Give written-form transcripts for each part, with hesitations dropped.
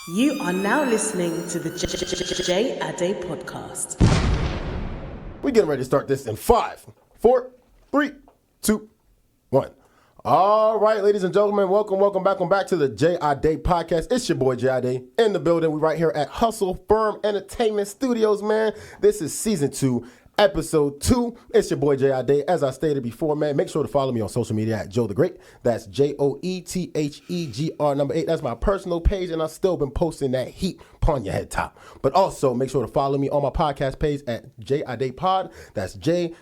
You are now listening to the J Ade podcast. We're getting ready to start this in 5, 4, 3, 2, 1. All right, ladies and gentlemen, welcome back to the J Ade podcast. It's your boy J Ade in the building. We're right here at Hustle Firm Entertainment Studios, man. This is season 2. Episode 2. It's your boy J Ade. As I stated before, man, make sure to follow me on social media at Joe the Great. That's JOETHEGR number 8. That's my personal page, and I've still been posting that heat upon your head top. But also make sure to follow me on my podcast page at J Ade Pod. That's J.ADE.POD.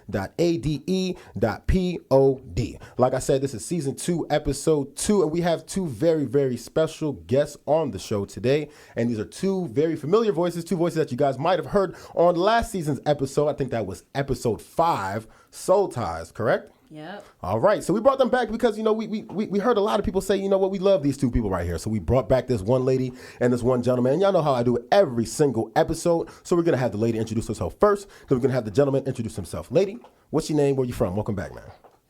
Like I said, this is season 2, episode 2, and we have 2 very, very special guests on the show today. And these are 2 very familiar voices, 2 voices that you guys might have heard on last season's episode. I think that was episode 5, Soul Ties, correct? Yep. All right. So we brought them back because, you know, we heard a lot of people say, you know what, we love these 2 people right here. So we brought back this one lady and this one gentleman. And y'all know how I do it every single episode. So we're going to have the lady introduce herself first. Then we're going to have the gentleman introduce himself. Lady, what's your name? Where you from? Welcome back, man.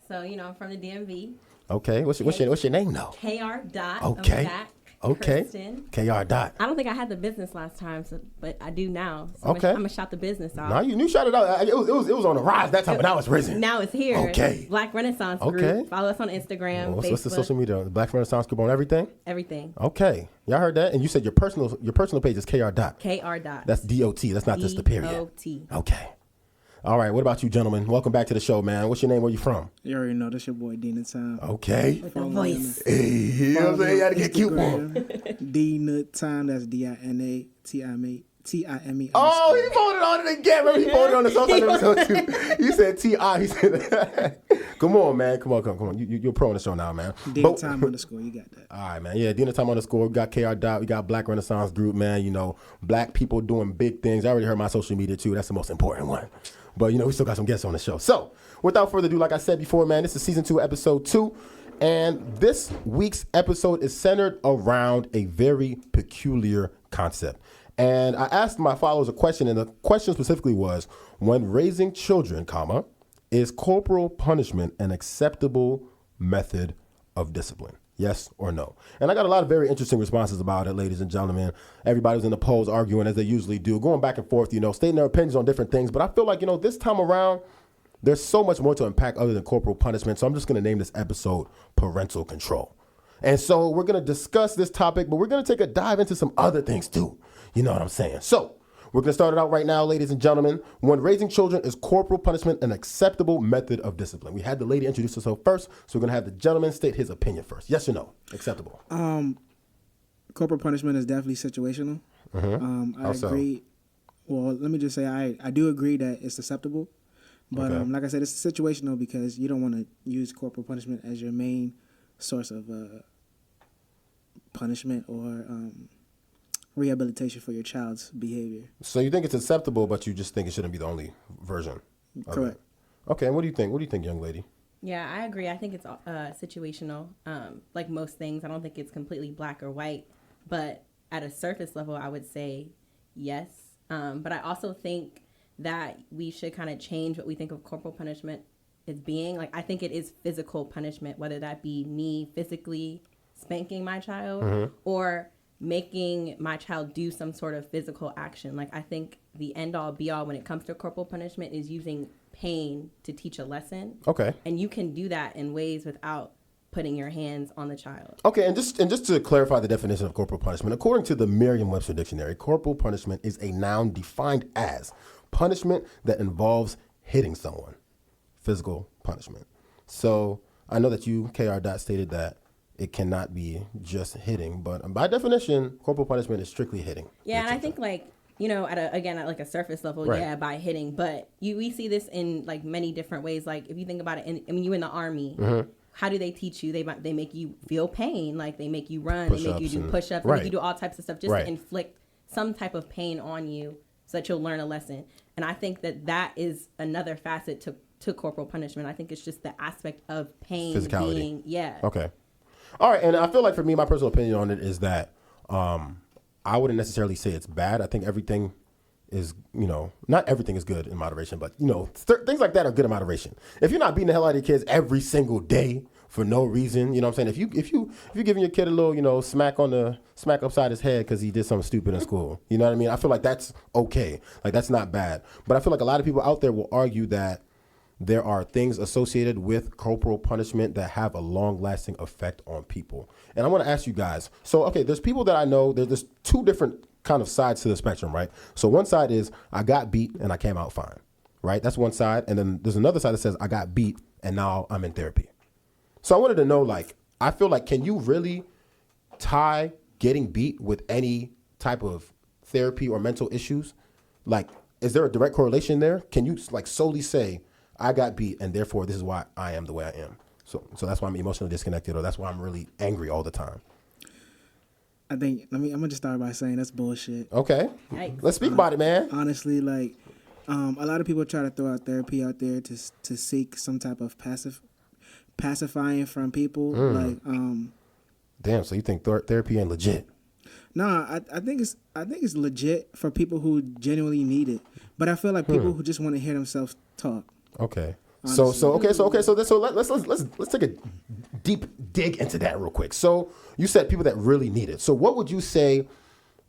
So, you know, I'm from the DMV. Okay. What's your name, though? KR Dot. Okay. I'm back. Okay. Kirsten. KR Dot. I don't think I had the business last time, but I do now. So Okay. I'm going to shout the business out. No, you shot it out. It was on the rise that time, but now it's risen. Now it's here. Okay. Black Renaissance Group. Okay. Follow us on Instagram, Well, Facebook. what's the social media? The Black Renaissance Group on everything? Everything. Okay. Y'all heard that? And you said your personal page is KR Dot. KR Dot. That's DOT. That's not just the period. DOT. Okay. All right. What about you, gentlemen? Welcome back to the show, man. What's your name? Where you from? You already know this your boy DinaTime. Okay. With the voice. Hey, you know what I'm saying? You gotta get cute for him. DinaTime. That's DINATIME. Oh, he voted on it again. Remember, he voted on the social episode too. You said T.I. He said that. Come on, man. Come on. You're pro on the show now, man. DinaTime _ you got that. All right, man. Yeah, DinaTime _ we got KR Dot. We got Black Renaissance Group, man. You know, black people doing big things. I already heard my social media too. That's the most important one. But, you know, we still got some guests on the show. So, without further ado, like I said before, man, this is season 2, episode 2. And this week's episode is centered around a very peculiar concept. And I asked my followers a question, and the question specifically was, when raising children, is corporal punishment an acceptable method of discipline? Yes or no? And I got a lot of very interesting responses about it, ladies and gentlemen. Everybody was in the polls arguing as they usually do, going back and forth, you know, stating their opinions on different things. But I feel like, you know, this time around, there's so much more to unpack other than corporal punishment. So I'm just going to name this episode Parental Control. And so we're going to discuss this topic, but we're going to take a dive into some other things too. You know what I'm saying? So we're going to start it out right now, ladies and gentlemen. When raising children, is corporal punishment an acceptable method of discipline? We had the lady introduce herself first, so we're going to have the gentleman state his opinion first. Yes or no? Acceptable? Corporal punishment is definitely situational. I agree. Well, let me just say I do agree that it's acceptable. But Okay. like I said, it's situational because you don't want to use corporal punishment as your main source of punishment or rehabilitation for your child's behavior. So you think it's acceptable, but you just think it shouldn't be the only version of Correct. it. Okay, and what do you think? What do you think, young lady? Yeah, I agree. I think it's situational. Like most things, I don't think it's completely black or white. But at a surface level, I would say yes. But I also think that we should kind of change what we think of corporal punishment as being. Like, I think it is physical punishment, whether that be me physically spanking my child or making my child do some sort of physical action. Like, I think the end all be all when it comes to corporal punishment is using pain to teach a lesson. Okay. And you can do that in ways without putting your hands on the child. Okay, and just to clarify the definition of corporal punishment, according to the Merriam-Webster Dictionary, corporal punishment is a noun defined as punishment that involves hitting someone, physical punishment. So I know that you, KR Dot, stated that it cannot be just hitting, but by definition, corporal punishment is strictly hitting. Yeah, and I think, like, you know, at a surface level, Right. yeah, by hitting, but we see this in like many different ways. Like, if you think about it, you in the Army, how do they teach you? They make you feel pain, like they make you run, they make you do push-ups, they right. make you do all types of stuff just Right. to inflict some type of pain on you so that you'll learn a lesson. And I think that is another facet to corporal punishment. I think it's just the aspect of pain Physicality. being, yeah. Okay. All right, and I feel like for me, my personal opinion on it is that I wouldn't necessarily say it's bad. I think everything is, you know, not everything is good in moderation, but, you know, things like that are good in moderation. If you're not beating the hell out of your kids every single day for no reason. You know what I'm saying? If you're giving your kid a little, you know, smack upside his head because he did something stupid in school, you know what I mean? I feel like that's okay. Like, that's not bad. But I feel like a lot of people out there will argue that there are things associated with corporal punishment that have a long-lasting effect on people. And I want to ask you guys. So, okay, there's people that I know. There's two different kind of sides to the spectrum, right? So one side is I got beat and I came out fine, right? That's one side. And then there's another side that says I got beat and now I'm in therapy. So I wanted to know, like, I feel like, can you really tie getting beat with any type of therapy or mental issues? Like, is there a direct correlation there? Can you, like, solely say, I got beat and therefore this is why I am the way I am? So that's why I'm emotionally disconnected, or that's why I'm really angry all the time. I think, I'm going to just start by saying that's bullshit. Okay. Yikes. Let's speak about it, man. Honestly, like, a lot of people try to throw out therapy out there to seek some type of pacifying from people. Like, damn. So you think therapy ain't legit? Nah, I think it's legit for people who genuinely need it. But I feel like people who just want to hear themselves talk. Okay. Honestly. So let's take a deep dig into that real quick. So you said people that really need it. So what would you say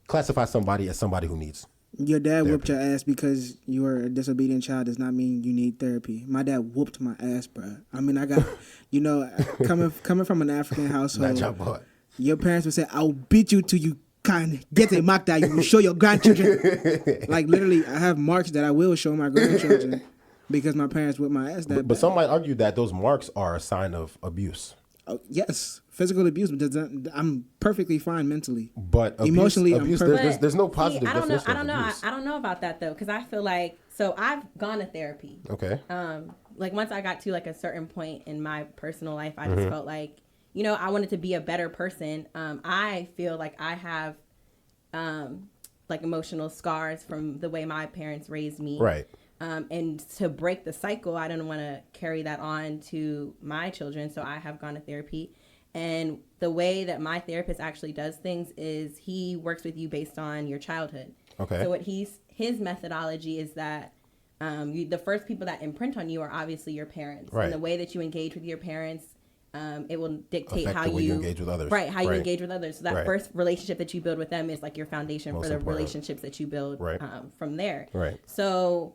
classify somebody as somebody who needs? Your dad therapy. whooped your ass because you were a disobedient child does not mean you need therapy. My dad whooped my ass, bro. I mean, I got, you know, coming from an African household, your parents would say, "I'll beat you till you can get a mark that you will show your grandchildren." Like, literally, I have marks that I will show my grandchildren because my parents whipped my ass that bad. But some might argue that those marks are a sign of abuse. Yes, physical abuse, but I'm perfectly fine mentally. But emotionally, abuse, there's no positive definition. I don't know about that though, because I feel like, so I've gone to therapy. Okay. Like once I got to like a certain point in my personal life, I just felt like, you know, I wanted to be a better person. I feel like I have like emotional scars from the way my parents raised me. Right. And to break the cycle, I didn't want to carry that on to my children. So I have gone to therapy. And the way that my therapist actually does things is he works with you based on your childhood. Okay. So what his methodology is that the first people that imprint on you are obviously your parents. Right. And the way that you engage with your parents, it will dictate affect how the way you engage with others. Right, how you engage with others. So that first relationship that you build with them is like your foundation Most for the important. relationships that you build from there. Right. So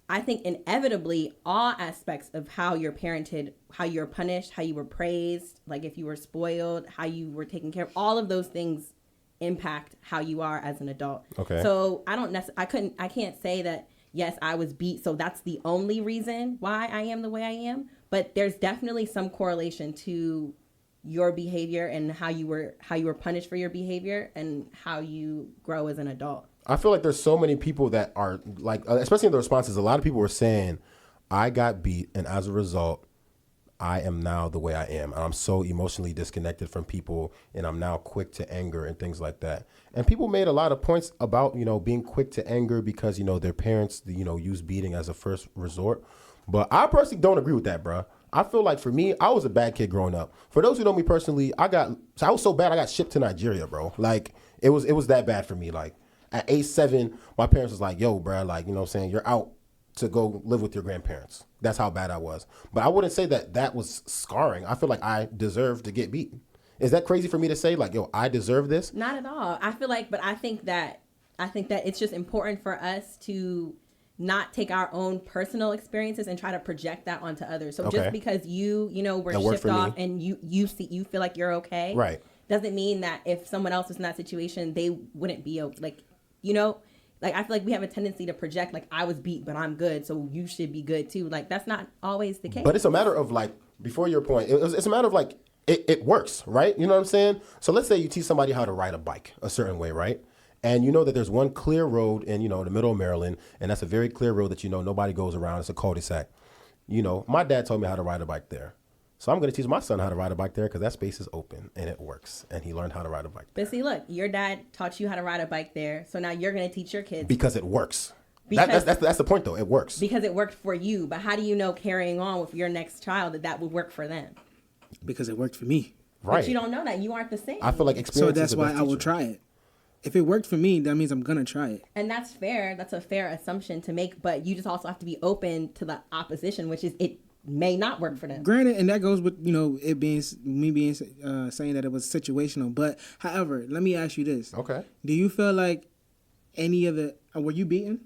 I think inevitably all aspects of how you're parented, how you're punished, how you were praised, like if you were spoiled, how you were taken care of, all of those things impact how you are as an adult. Okay. So I can't say that, yes, I was beat, so that's the only reason why I am the way I am. But there's definitely some correlation to your behavior and how you were punished for your behavior and how you grow as an adult. I feel like there's so many people that are like, especially in the responses, a lot of people were saying, I got beat, and as a result, I am now the way I am. I'm so emotionally disconnected from people, and I'm now quick to anger and things like that. And people made a lot of points about, you know, being quick to anger because, you know, their parents, you know, use beating as a first resort. But I personally don't agree with that, bro. I feel like for me, I was a bad kid growing up. For those who know me personally, I was so bad I got shipped to Nigeria, bro. Like it was that bad for me. Like at age 7, my parents was like, yo, bro, like, you know what I'm saying? You're out to go live with your grandparents. That's how bad I was. But I wouldn't say that was scarring. I feel like I deserved to get beaten. Is that crazy for me to say, like, yo, I deserve this? Not at all. I feel like, but I think that it's just important for us to not take our own personal experiences and try to project that onto others. So just because you were shipped off and you feel like you're okay, right, doesn't mean that if someone else was in that situation, they wouldn't be like, you know, like I feel like we have a tendency to project like I was beat, but I'm good, so you should be good too. Like that's not always the case. But it's a matter of like, before your point, it's a matter of like it works, right? You know what I'm saying? So let's say you teach somebody how to ride a bike a certain way, right? And you know that there's one clear road in, you know, the middle of Maryland, and that's a very clear road that, you know, nobody goes around. It's a cul-de-sac. You know, my dad told me how to ride a bike there. So I'm going to teach my son how to ride a bike there because that space is open and it works. And he learned how to ride a bike there. But see, look, your dad taught you how to ride a bike there. So now you're going to teach your kids. Because it works. That's the point, though. It works. Because it worked for you. But how do you know carrying on with your next child that would work for them? Because it worked for me. Right. But you don't know that. You aren't the same. I feel like experience. So that's why I will try it. If it worked for me, that means I'm going to try it. And that's fair. That's a fair assumption to make. But you just also have to be open to the opposition, which is it may not work for them. Granted, and that goes with, it being saying that it was situational. But however, let me ask you this. Okay. Do you feel like were you beaten?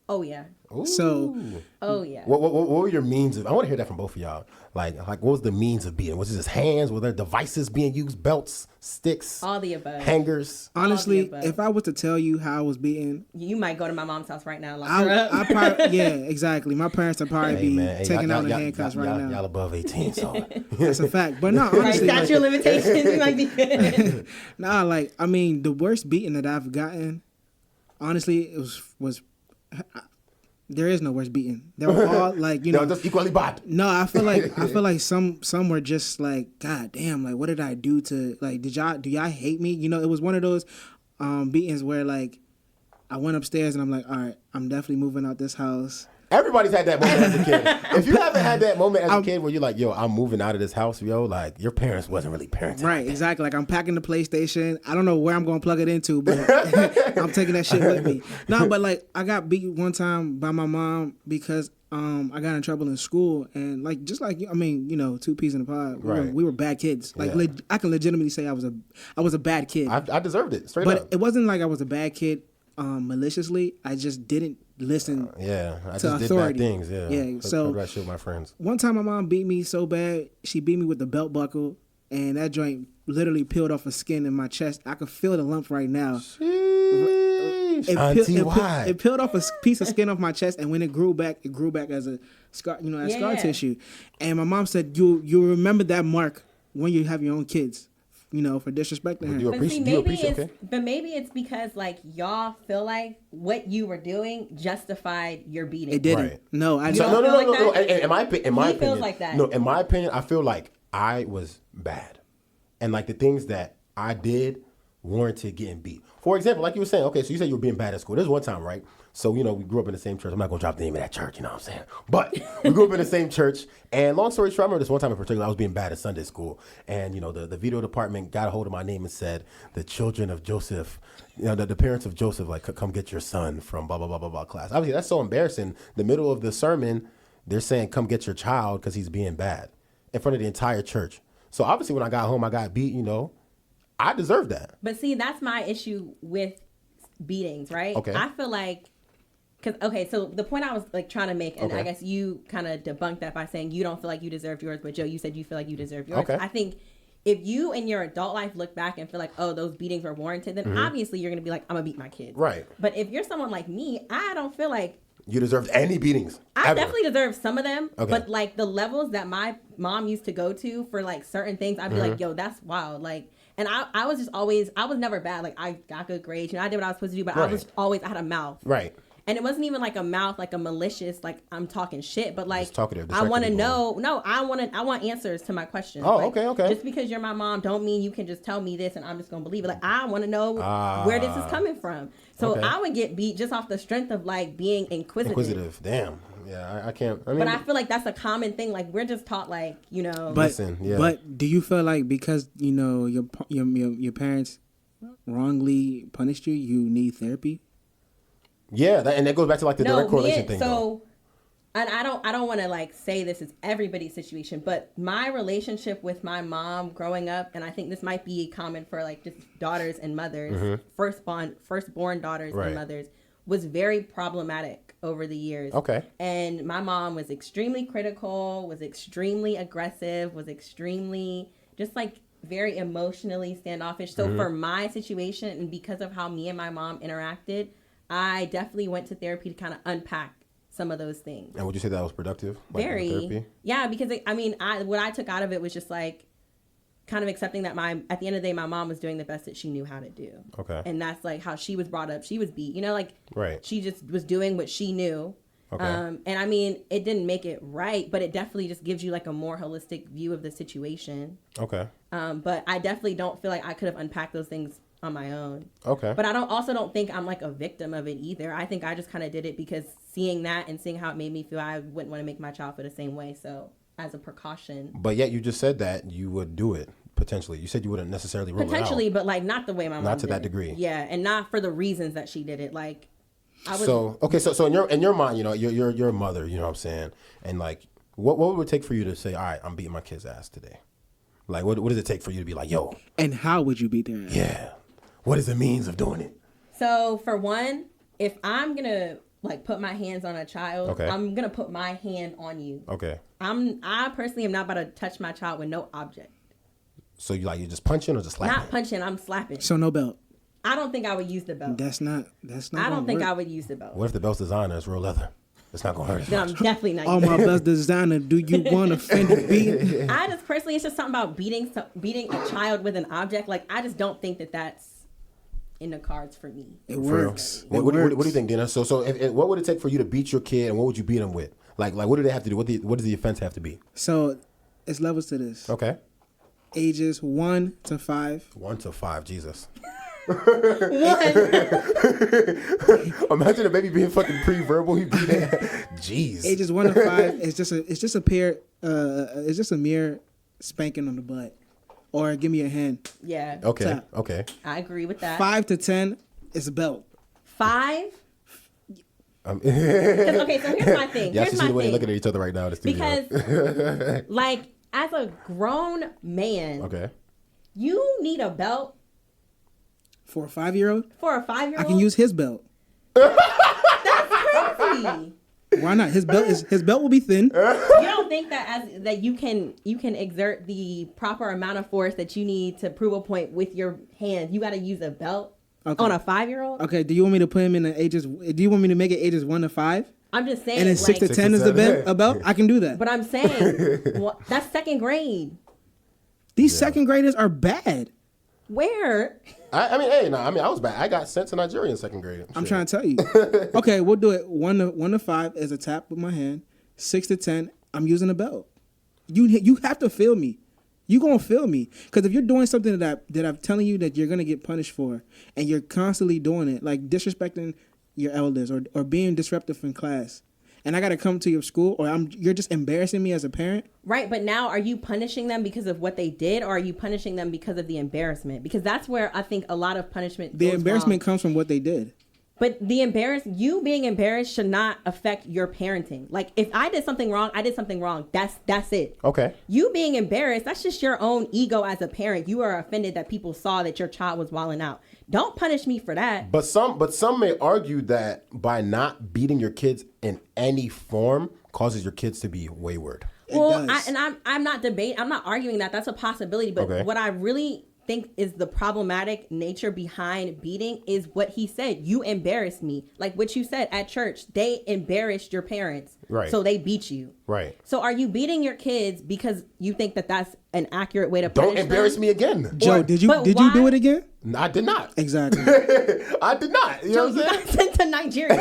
Oh yeah. Ooh. So. Oh yeah. What were your means of? I want to hear that from both of y'all. Like what was the means of beating? Was it just hands? Were there devices being used? Belts, sticks, All the above. hangers? Honestly, if I was to tell you how I was beaten, You might go to my mom's house right now and lock her up. I probably, yeah, exactly. My parents would probably be taking out the handcuffs right now. Y'all above 18, so That's a fact. But no, Right, honestly, statute of limitations, you might be good. the worst beating that I've gotten, honestly, it was there is no worse beating. They were all like, they're just equally bad. No, I feel like some were just like, God damn, like what did I do to, like, do y'all hate me? It was one of those beatings where like I went upstairs and I'm like, all right, I'm definitely moving out this house. Everybody's had that moment as a kid. If you haven't had that moment as a kid where you're like, yo, I'm moving out of this house, yo, like your parents wasn't really parenting. Right, exactly. Like I'm packing the PlayStation. I don't know where I'm going to plug it into, but I'm taking that shit with me. No, but like I got beat one time by my mom because I got in trouble in school, and like just like two peas in a pod. Right. We were bad kids. Like I can legitimately say I was a bad kid. I deserved it straight but up. it wasn't like I was a bad kid maliciously. I just didn't listen. I to just authority. did bad things. Yeah. So I shit with my friends. One time my mom beat me so bad, she beat me with the belt buckle, and that joint literally peeled off a skin in my chest. I could feel the lump right now. It peeled off a piece of skin off my chest, and when it grew back as a scar, as scar tissue. And my mom said, "You remember that mark when you have your own kids." For disrespecting her. But maybe it's because like y'all feel like what you were doing justified your beating. It didn't. Right. No, I don't. No. In my opinion, feels like that. No, in my opinion, I feel like I was bad, and like the things that I did warranted getting beat. For example, like you were saying, okay, so you said you were being bad at school. There's one time, right? So, we grew up in the same church. I'm not going to drop the name of that church, you know what I'm saying? But we grew up in the same church. And long story short, I remember this one time in particular, I was being bad at Sunday school. And, the video department got a hold of my name and said, the children of Joseph, the parents of Joseph, like, come get your son from blah, blah, blah, blah, blah class. Obviously, that's so embarrassing. The middle of the sermon, they're saying, come get your child because he's being bad in front of the entire church. So, obviously, when I got home, I got beat, I deserved that. But see, that's my issue with beatings, right? Okay. I feel like, so the point I was like trying to make, and I guess you kind of debunked that by saying you don't feel like you deserved yours, but Joe, you said you feel like you deserved yours. Okay. I think if you in your adult life look back and feel like, oh, those beatings were warranted, then obviously you're going to be like, I'm going to beat my kids. Right. But if you're someone like me, I don't feel like you deserved any beatings. I definitely deserve some of them, okay. But like the levels that my mom used to go to for like certain things, I'd be like, yo, that's wild. Like, and I was just always, I was never bad. Like I got good grades, I did what I was supposed to do, but I had a mouth. Right. And it wasn't even like a mouth, like a malicious, like I'm talking shit, but like talkative, I want to know. No, I want answers to my questions. Oh, like, okay. Just because you're my mom, don't mean you can just tell me this and I'm just gonna believe it. Like I want to know where this is coming from. So I would get beat just off the strength of like being inquisitive. Damn. Yeah, I can't. But I feel like that's a common thing. Like we're just taught, like But do you feel like because your parents wrongly punished you, you need therapy? Yeah, and that goes back to like the direct correlation thing. So, and I don't want to like say this is everybody's situation, but my relationship with my mom growing up, and I think this might be common for like just daughters and mothers, firstborn daughters and mothers, was very problematic over the years. Okay. And my mom was extremely critical, was extremely aggressive, was extremely just like very emotionally standoffish. So for my situation, and because of how me and my mom interacted, I definitely went to therapy to kind of unpack some of those things. And would you say that was productive? Like, very. Therapy? Yeah, because what I took out of it was just like kind of accepting that at the end of the day, my mom was doing the best that she knew how to do. Okay. And that's like how she was brought up. She was beat, right. She just was doing what she knew. Okay. And it didn't make it right, but it definitely just gives you like a more holistic view of the situation. Okay. But I definitely don't feel like I could have unpacked those things on my own. Okay. But I don't think I'm like a victim of it either. I think I just kind of did it because seeing that and seeing how it made me feel, I wouldn't want to make my child feel the same way. So as a precaution. But yet you just said that you would do it potentially. You said you wouldn't necessarily rule potentially, it out. But like not the way my mom not to did that it. degree. Yeah, and not for the reasons that she did it. Like I was So in your mind, you're a mother, you know what I'm saying? And like What would it take for you to say, all right, I'm beating my kid's ass today? Like, what does it take for you to be like, yo? And how would you beat their ass? Yeah. What is the means of doing it? So for one, if I'm gonna like put my hands on a child, Okay. I'm gonna put my hand on you. Okay. I personally am not about to touch my child with no object. So you're just punching or just slapping? Not punching, I'm slapping. So no belt. I don't think I would use the belt. That's not. I don't think work. I would use the belt. What if the belt's designer is real leather? It's not gonna hurt as Then much. I'm definitely not. Oh, using my best designer. Do you want a Fendi beat? I just personally, it's just something about beating a child with an object. Like I just don't think that that's in the cards for me. It For real. works. What do you think, Dina? So what would it take for you to beat your kid, and what would you beat them with? Like what do they have to do? What does the offense have to be? So it's levels to this. Okay. Ages 1 to 5. 1 to 5, Jesus. One. Imagine a baby being fucking pre-verbal. He beat it. Jeez. Ages 1 to 5. It's just a mere spanking on the butt, or give me a hand. Yeah. Okay. Tap. Okay. I agree with that. 5 to 10 is a belt. 5. Okay, Okay, so here's my thing. Y'all Here's should my see the way they're thing. looking at each other right now in the studio. Because, like, as a grown man, Okay. you need a belt For a 5-year-old, for a 5-year-old. I can use his belt. That's crazy. Why not? His belt will be thin. You don't think that you can exert the proper amount of force that you need to prove a point with your hands? You got to use a belt on a 5-year-old. Okay. Do you want me to put him in the ages? Do you want me to make it ages 1 to 5? I'm just saying. And then 6 to 10 is a belt. I can do that. But I'm saying that's second grade. These second graders are bad. Where? I mean, I was bad. I got sent to Nigeria in second grade. I'm trying to tell you. Okay, we'll do it. 1 to 5 is a tap with my hand. 6 to 10, I'm using a belt. You have to feel me. You gonna feel me, because if you're doing something that I'm telling you that you're gonna get punished for, and you're constantly doing it, like disrespecting your elders or being disruptive in class, and I gotta come to your school, or you're just embarrassing me as a parent. Right, but now are you punishing them because of what they did, or are you punishing them because of the embarrassment? Because that's where I think a lot of punishment The goes embarrassment wrong. comes from what they did. But you being embarrassed should not affect your parenting. Like, if I did something wrong, I did something wrong. That's it. Okay. You being embarrassed, that's just your own ego as a parent. You are offended that people saw that your child was wilding out. Don't punish me for that. But some may argue that by not beating your kids in any form causes your kids to be wayward. Well, does. I'm not arguing that. That's a possibility. But Okay. what I really think is the problematic nature behind beating is what he said. You embarrassed me. Like what you said at church, they embarrassed your parents. Right. So they beat you. Right. So are you beating your kids because you think that that's an accurate way to punish Don't embarrass them? me again. Joe, did you do why- it again? No, I did not. Exactly. I did not. You Joe, know you what I'm got sent to Nigeria.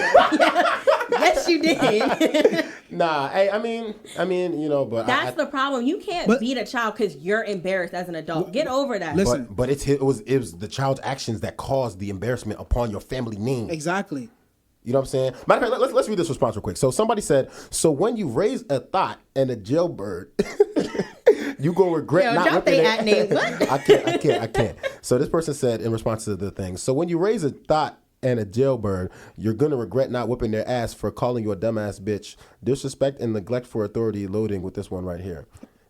Yes, you did. saying? Nah. Hey, I mean, but That's the problem. You can't beat a child because you're embarrassed as an adult. Get over that. Listen. But it was the child's actions that caused the embarrassment upon your family name. Exactly. You know what I'm saying? Matter of fact, let's read this response real quick. So somebody said, so when you raise a thought and a jailbird, you gonna regret Yo, not drop whipping they it. at name. What? I can't. So this person said in response to the thing, so when you raise a thought and a jailbird, you're gonna regret not whipping their ass for calling you a dumbass bitch. Disrespect and neglect for authority loading with this one right here.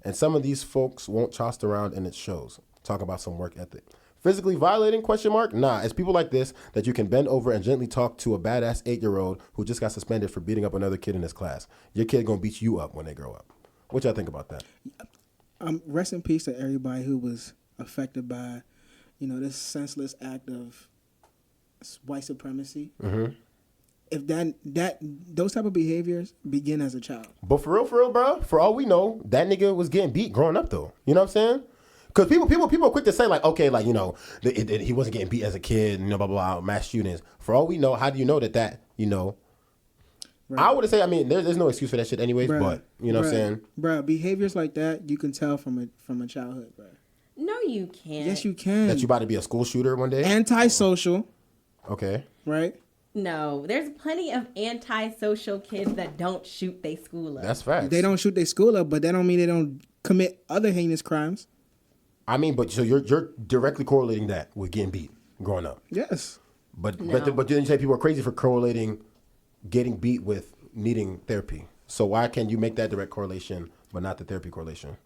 And some of these folks won't tossed around and it shows. Talk about some work ethic. Physically violating, question mark? Nah, it's people like this that you can bend over and gently talk to a badass 8-year-old who just got suspended for beating up another kid in his class. Your kid gonna beat you up when they grow up. What y'all think about that? Rest in peace to everybody who was affected by, this senseless act of white supremacy. Mm-hmm. If those type of behaviors begin as a child. But for real, bro, for all we know, that nigga was getting beat growing up though. You know what I'm saying? Because people are quick to say like, okay, like, he wasn't getting beat as a kid, blah, blah, blah, mass shootings. For all we know, how do you know that, Right. I would say, I mean, there's no excuse for that shit anyways, but, you know what I'm saying? Bruh, behaviors like that, you can tell from a childhood, bruh. No, you can't. Yes, you can. That you about to be a school shooter one day? Antisocial, Okay. right? No, there's plenty of antisocial kids that don't shoot their school up. That's facts. They don't shoot their school up, but that don't mean they don't commit other heinous crimes. I mean, but so you're directly correlating that with getting beat growing up. Yes. But No. but then you say people are crazy for correlating getting beat with needing therapy. So why can you make that direct correlation, but not the therapy correlation?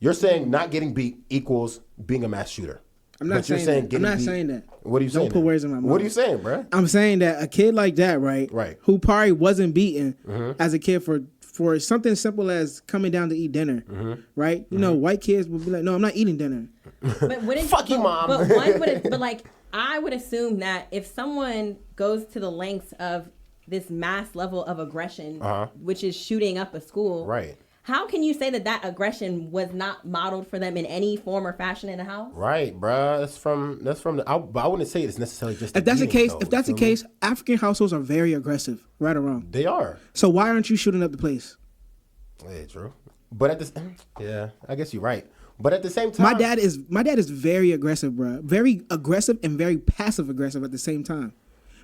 You're saying not getting beat equals being a mass shooter. I'm not saying that. I'm not saying that. What are you saying? Don't put words in my mouth. What are you saying, bro? I'm saying that a kid like that, right? Right. Who probably wasn't beaten as a kid for something simple as coming down to eat dinner, right? You know, white kids would be like, "No, I'm not eating dinner." But Fuck you, mom. But like, I would assume that if someone goes to the lengths of this mass level of aggression, which is shooting up a school, Right. How can you say that aggression was not modeled for them in any form or fashion in the house? Right, bruh. That's from the. I wouldn't say it's necessarily just. If that's the case, African households are very aggressive, right or wrong. They are. So why aren't you shooting up the place? Yeah, true. But at this, yeah, I guess you're right. But at the same time, my dad is very aggressive, bruh. Very aggressive and very passive aggressive at the same time.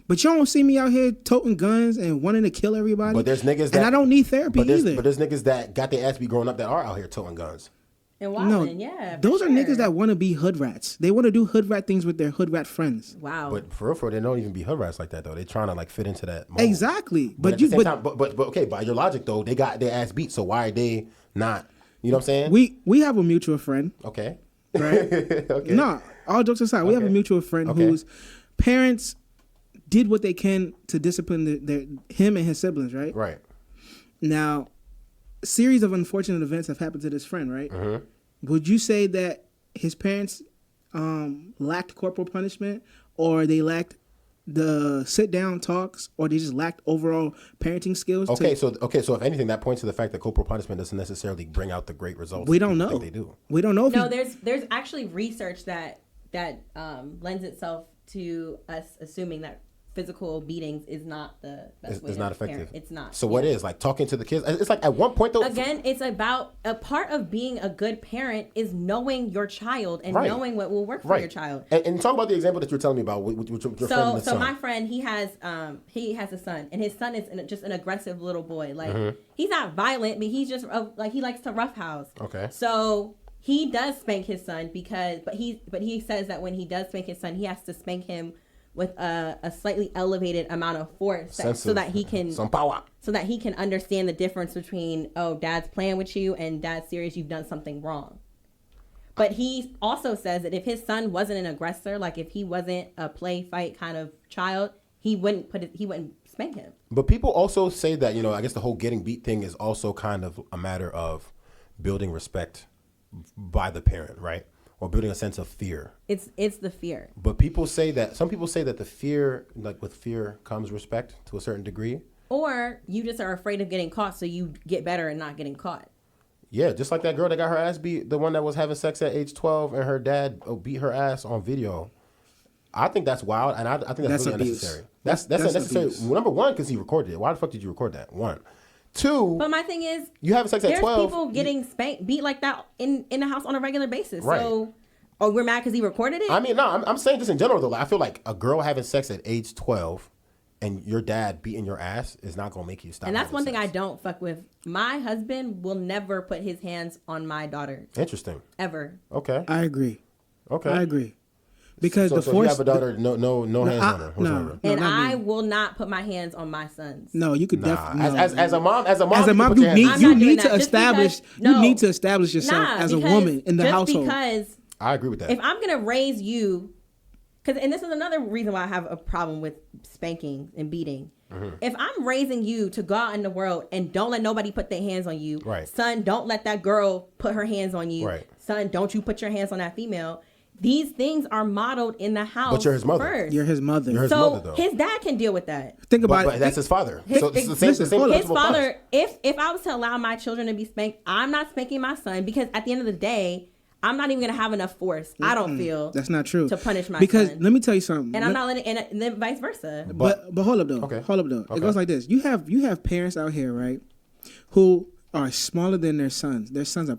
But you don't see me out here toting guns and wanting to kill everybody. But there's niggas that, and I don't need therapy either. But there's niggas that got their ass beat growing up that are out here toting guns. And wilding, yeah. Those are niggas that want to be hood rats. They want to do hood rat things with their hood rat friends. Wow. But for real, they don't even be hood rats like that though. They trying to like fit into that mold. Exactly. But at the same time, but okay, by your logic though, they got their ass beat. So why are they not? You know what I'm saying? We have a mutual friend. Okay. Right. Okay. No, all jokes aside, we have a mutual friend whose parents did what they can to discipline him and his siblings, right? Right. Now, a series of unfortunate events have happened to this friend, right? Mm-hmm. Would you say that his parents lacked corporal punishment, or they lacked the sit-down talks, or they just lacked overall parenting skills? So if anything, that points to the fact that corporal punishment doesn't necessarily bring out the great results. We don't know. Think they do. We don't know. There's actually research that lends itself to us assuming that physical beatings is not the best way. It's not effective. Parent. It's not. So what is like talking to the kids? It's like at one point though. Again, it's about a part of being a good parent is knowing your child and knowing what will work for your child. And talk about the example that you were telling me about with your friend and his son. So my friend, he has a son, and his son is just an aggressive little boy. Like he's not violent, but he's just like he likes to roughhouse. Okay. So he does spank his son but he says that when he does spank his son, he has to spank him with a slightly elevated amount of force so that he can some power. So that he can understand the difference between, oh, dad's playing with you and dad's serious, you've done something wrong. But he also says that if his son wasn't an aggressor, like if he wasn't a play fight kind of child, he wouldn't spank him. But people also say that, I guess the whole getting beat thing is also kind of a matter of building respect by the parent, right? Or building a sense of fear. It's the fear. But some people say that the fear, like with fear comes respect to a certain degree. Or you just are afraid of getting caught, so you get better and not getting caught. Yeah, just like that girl that got her ass beat, the one that was having sex at age 12 and her dad beat her ass on video. I think that's wild, and I think that's really abuse. unnecessary. That's unnecessary. Abuse. Number one, because he recorded it. Why the fuck did you record that? One. Two. But my thing is, you having sex at 12. There's people getting beat like that in the house on a regular basis. Right. So, we're mad because he recorded it? I mean, no, I'm saying just in general, though. Like, I feel like a girl having sex at age 12 and your dad beating your ass is not going to make you stop. And that's one thing I don't fuck with. My husband will never put his hands on my daughter. Interesting. Ever. Okay. I agree. Okay. I agree. Because so the force. If you have a daughter, no hands on her. No, and I will not put my hands on my sons. No, you could definitely. As a mom, you need to establish yourself as a woman in the household. Because I agree with that. If I'm gonna raise you, and this is another reason why I have a problem with spanking and beating. Mm-hmm. If I'm raising you to go out in the world and don't let nobody put their hands on you, right. Son, don't let that girl put her hands on you. Right. Son, don't you put your hands on that female. These things are modeled in the house. But you're his mother. First. You're his mother. So his dad can deal with that. Think about it. But that's his father. His father. If I was to allow my children to be spanked, I'm not spanking my son because at the end of the day, I'm not even gonna have enough force. I don't feel that's not true to punish my because son. let me tell you something. And I'm not letting, and then vice versa. But hold up though. Okay. Hold up though. Okay. It goes like this. You have parents out here, right, who are smaller than their sons. Their sons are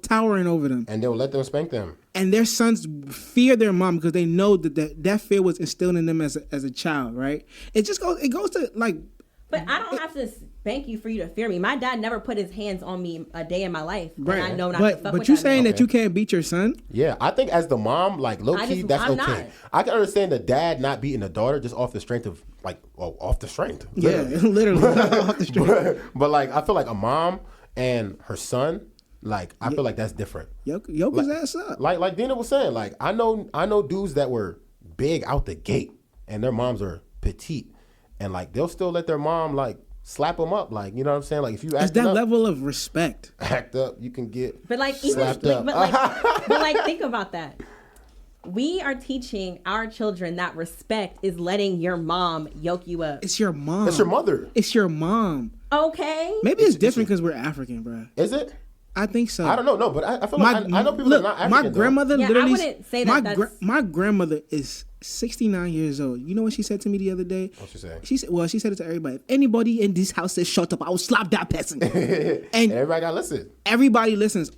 towering over them, and they'll let them spank them. And their sons fear their mom because they know that fear was instilled in them as a child, right? It goes to like But I don't have to spank you for you to fear me. My dad never put his hands on me a day in my life. Right. And I know not to fuck with But you saying man. that you can't beat your son? Yeah, I think as the mom, like low key, that's I'm okay. not. I can understand the dad not beating the daughter just off the strength of off the strength. Yeah, literally off the strength. But like, I feel like a mom and her son, like I feel like that's different. Yoke his ass up. Like Dina was saying, like I know dudes that were big out the gate and their moms are petite, and like they'll still let their mom like slap them up, like, you know what I'm saying? Like if you It's that level of respect. Act up, you can get But like even slapped up. but like think about that. We are teaching our children that respect is letting your mom yoke you up. It's your mom. It's your mother. It's your mom. Okay. Maybe it's different because we're African, bro. Is it? I think so. I don't know. No, but I feel like I know people that are not African. My grandmother Yeah, literally. I wouldn't say that My grandmother is 69 years old. You know what she said to me the other day? What'd she say? She said it to everybody. If anybody in this house says shut up, I will slap that person. And everybody got to listen. Everybody listens.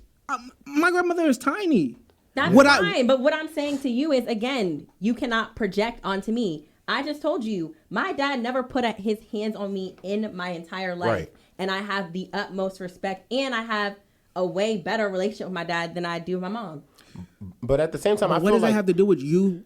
My grandmother is tiny. That's fine. But what I'm saying to you is, again, you cannot project onto me. I just told you, my dad never put his hands on me in my entire life. Right. And I have the utmost respect. And I have a way better relationship with my dad than I do with my mom. But at the same time, what does that have to do with you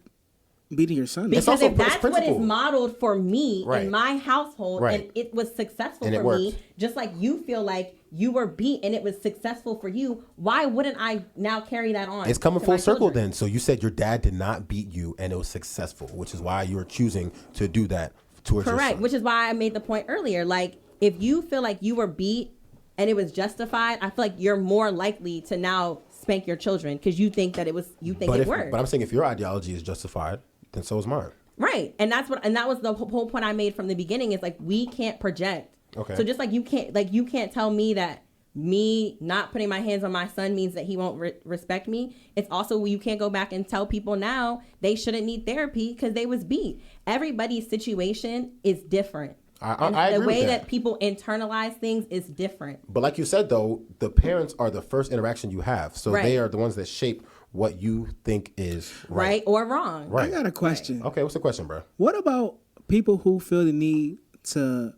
beating your son? Because also if that's principle. what is modeled for me Right. in my household, Right. and it was successful And it for me, worked. just like you feel like you were beat and it was successful for you, why wouldn't I now carry that on? It's coming to full my circle children? then. So you said your dad did not beat you and it was successful, which is why you were choosing to do that towards your Correct, son. which is why I made the point earlier. Like, if you feel like you were beat and it was justified, I feel like you're more likely to now spank your children because you think that it worked. But I'm saying if your ideology is justified, then so is mine. Right, and that was the whole point I made from the beginning. Is like we can't project. Okay. So just like you can't tell me that me not putting my hands on my son means that he won't respect me. It's also you can't go back and tell people now they shouldn't need therapy because they was beat. Everybody's situation is different. I agree the way with that. that people internalize things is different. But like you said, though, the parents are the first interaction you have. So Right. they are the ones that shape what you think is Right or wrong. Right. I got a question. Okay, what's the question, bro? What about people who feel the need to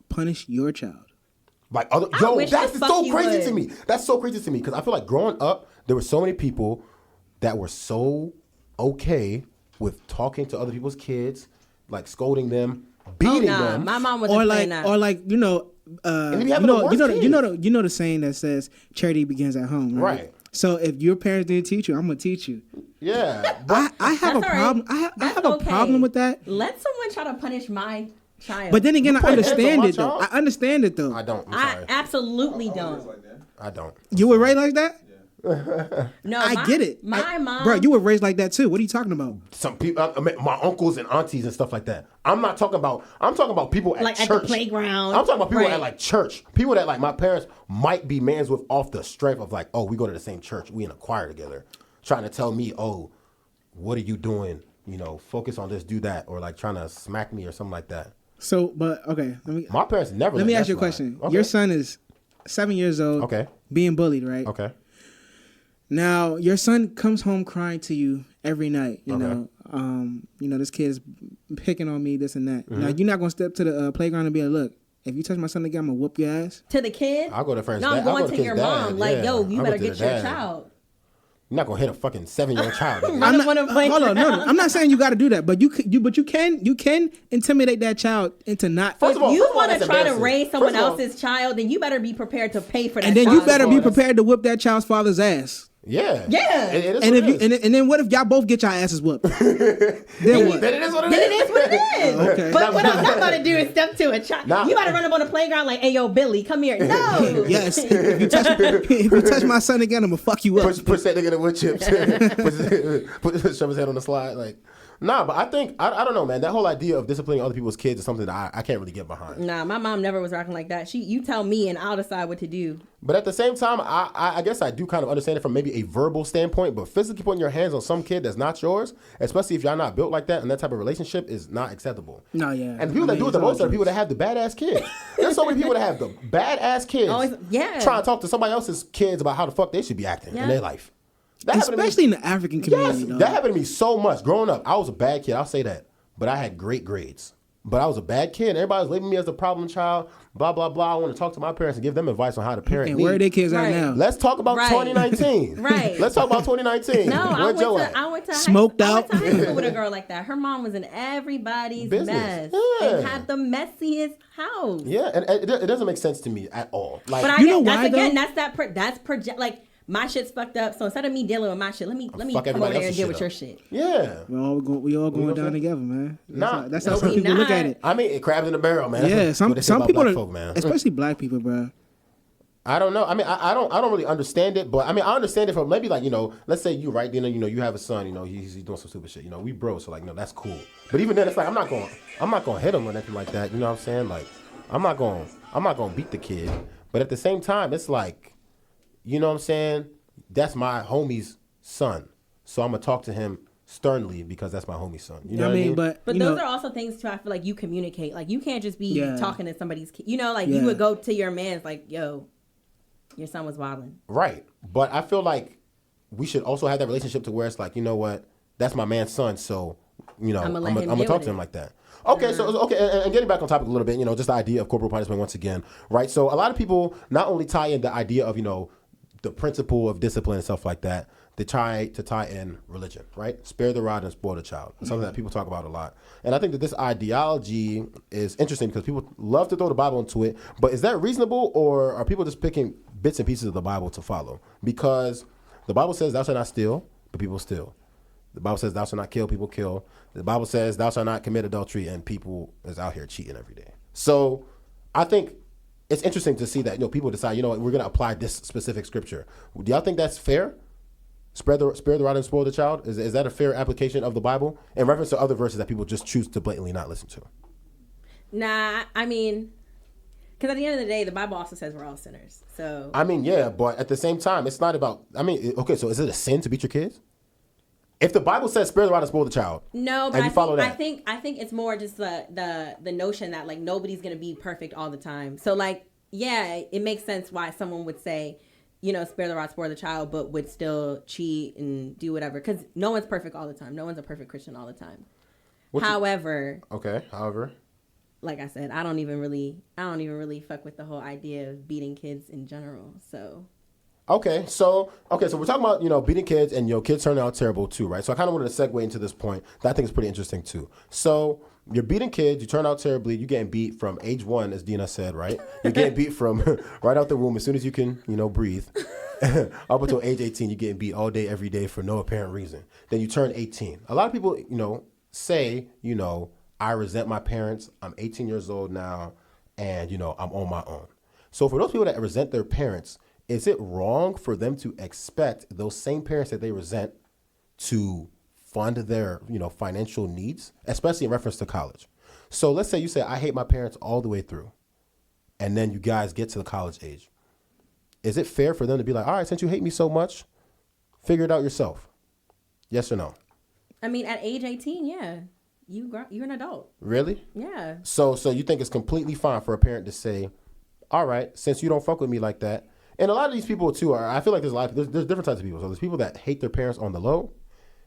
punish your child? Like, wish that's the fuck so you crazy would. to me. That's so crazy to me because I feel like growing up, there were so many people that were so okay with talking to other people's kids, like scolding them, beating them. My mom wasn't playing that. Or like you know the saying that says charity begins at home, right? Right. So if your parents didn't teach you, I'm gonna teach you. Yeah, I have a That's all problem. right. I have a problem with that. Let someone try to punish my child. But then again, I put hands on understand my it though. child? I understand it though. I don't. I'm I sorry. absolutely don't. I don't. You were raised like that? No, I get it. My mom, Bro, you were raised like that too. What are you talking about? Some people, my uncles and aunties and stuff like that. I'm talking about people at like church. at the playground. I'm talking about people Right. at like church. People that like my parents might be mans with off the strength of like, oh, we go to the same church. We in a choir together. Trying to tell me, oh, what are you doing? You know, focus on this, do that. Or like trying to smack me or something like that. So, but okay. My parents never Let me that ask you a slide. question. Okay. Your son is 7 years old. Okay. Being bullied, right? Okay. Now your son comes home crying to you every night. You Okay. know, this kid is picking on me, this and that. Mm-hmm. Now you're not gonna step to the playground and be like, look, if you touch my son again, I'm gonna whoop your ass. To the kid? I'll go to friends. No, I'm dad. I'll going go to kid's your dad. mom. Like, Yeah. yo, you I'll better go to get the your dad. child. You're not gonna hit a fucking 7-year-old child. I'm not gonna play. Hold on, no. I'm not saying you got to do that, but you can intimidate that child into not. First of all, You want to that's try to embarrassing. raise someone First of all- else's child, then you better be prepared to pay for that. and then you child better be support. prepared to whoop that child's father's ass. Yeah. Yeah. It is And what if you it is. and then what if y'all both get your asses whooped? then what? Then it is what it is. Then it is what it is. Okay. But what I'm not going to do is step to a child. Nah. You got to run up on the playground like, hey, yo, Billy, come here. No. Yes. If you touch my son again, I'm gonna fuck you up. Push that nigga in the wood chips. Shove his head on the slide. Like, nah, but I think, I don't know, man. That whole idea of disciplining other people's kids is something that I can't really get behind. Nah, my mom never was rocking like that. You tell me and I'll decide what to do. But at the same time, I guess I do kind of understand it from maybe a verbal standpoint, but physically putting your hands on some kid that's not yours, especially if y'all not built like that and that type of relationship is not acceptable. No, yeah. And the people that do it the most are the people that have the badass kids. There's so many people that have the badass kids Always- yeah. trying to talk to somebody else's kids about how the fuck they should be acting Yeah. in their life. That happened to me. Especially in the African community. Yes, though. that happened to me so much. Growing up, I was a bad kid. I'll say that. But I had great grades. but I was a bad kid. Everybody was labeling me as a problem child. Blah blah blah. I want to talk to my parents and give them advice on how to parent And me. where are their kids at Right. now? Let's talk about 2019. Right. Let's talk about 2019. No, I went to Smoked I out. went to high school with a girl like that. Her mom was in everybody's Business. mess Yeah. and had the messiest house. Yeah, and it doesn't make sense to me at all. Like, But I You guess know that's why, again, though? that's project like my shit's fucked up. So instead of me dealing with my shit, let me fuck come over everybody there and else's deal shit with your up. shit. yeah. We all going know down what I'm together, man. Nah. That's how No, some we people look not. at it. I mean, it crabs in the barrel, man. Yeah, That's what they say some about people black are, folk, man. especially black people, bro. I don't know. I mean, I don't really understand it, but I mean, I understand it from maybe like, let's say you, right, Dina, you have a son, he's doing some stupid shit. We bro, so like, that's cool. But even then, it's like I'm not going to hit him or anything like that. You know what I'm saying? Like, I'm not going to beat the kid. But at the same time, it's like, you know what I'm saying? That's my homie's son, so I'm gonna talk to him sternly because that's my homie's son. You know what I mean? But those are also things too. I feel like you communicate. Like you can't just be talking to somebody's kid. Like Yeah. you would go to your man's like, yo, your son was wilding. Right. But I feel like we should also have that relationship to where it's like, you know what? That's my man's son, so, I'm gonna talk to him like that. Okay, and getting back on topic a little bit, just the idea of corporal punishment once again, right? So a lot of people not only tie in the idea of, the principle of discipline and stuff like that, they try to tie in religion, right? Spare the rod and spoil the child. It's something that people talk about a lot. And I think that this ideology is interesting because people love to throw the Bible into it, but is that reasonable, or are people just picking bits and pieces of the Bible to follow? Because the Bible says thou shalt not steal, but people steal. The Bible says thou shalt not kill, people kill. The Bible says thou shalt not commit adultery, and people is out here cheating every day. So I think it's interesting to see that, people decide, we're going to apply this specific scripture. Do y'all think that's fair? Spare the rod and spoil the child? Is that a fair application of the Bible in reference to other verses that people just choose to blatantly not listen to? Nah, I mean, because at the end of the day, the Bible also says we're all sinners. So I mean, yeah, but at the same time, it's not about, okay, so is it a sin to beat your kids? If the Bible says spare the rod and spoil the child, no, but and you follow that. I think it's more just the notion that like nobody's gonna be perfect all the time. So like, yeah, it makes sense why someone would say, spare the rod, spoil the child, but would still cheat and do whatever. Because no one's perfect all the time. No one's a perfect Christian all the time. However, like I said, I don't even really fuck with the whole idea of beating kids in general. So. Okay, so we're talking about, beating kids, and kids turn out terrible too, right? So I kind of wanted to segue into this point that I think is pretty interesting too. So you're beating kids, you turn out terribly, you're getting beat from age 1, as Dina said, right? You're getting beat from right out the womb as soon as you can, breathe. Up until age 18, you're getting beat all day, every day for no apparent reason. Then you turn 18. A lot of people, say, I resent my parents. I'm 18 years old now, and, I'm on my own. So for those people that resent their parents, is it wrong for them to expect those same parents that they resent to fund their, financial needs, especially in reference to college? So let's say you say, I hate my parents all the way through, and then you guys get to the college age. Is it fair for them to be like, all right, since you hate me so much, figure it out yourself? Yes or no? I mean, at age 18, yeah, you're an adult. Really? Yeah. So you think it's completely fine for a parent to say, all right, since you don't fuck with me like that. And a lot of these people too I feel like there's different types of people. So there's people that hate their parents on the low,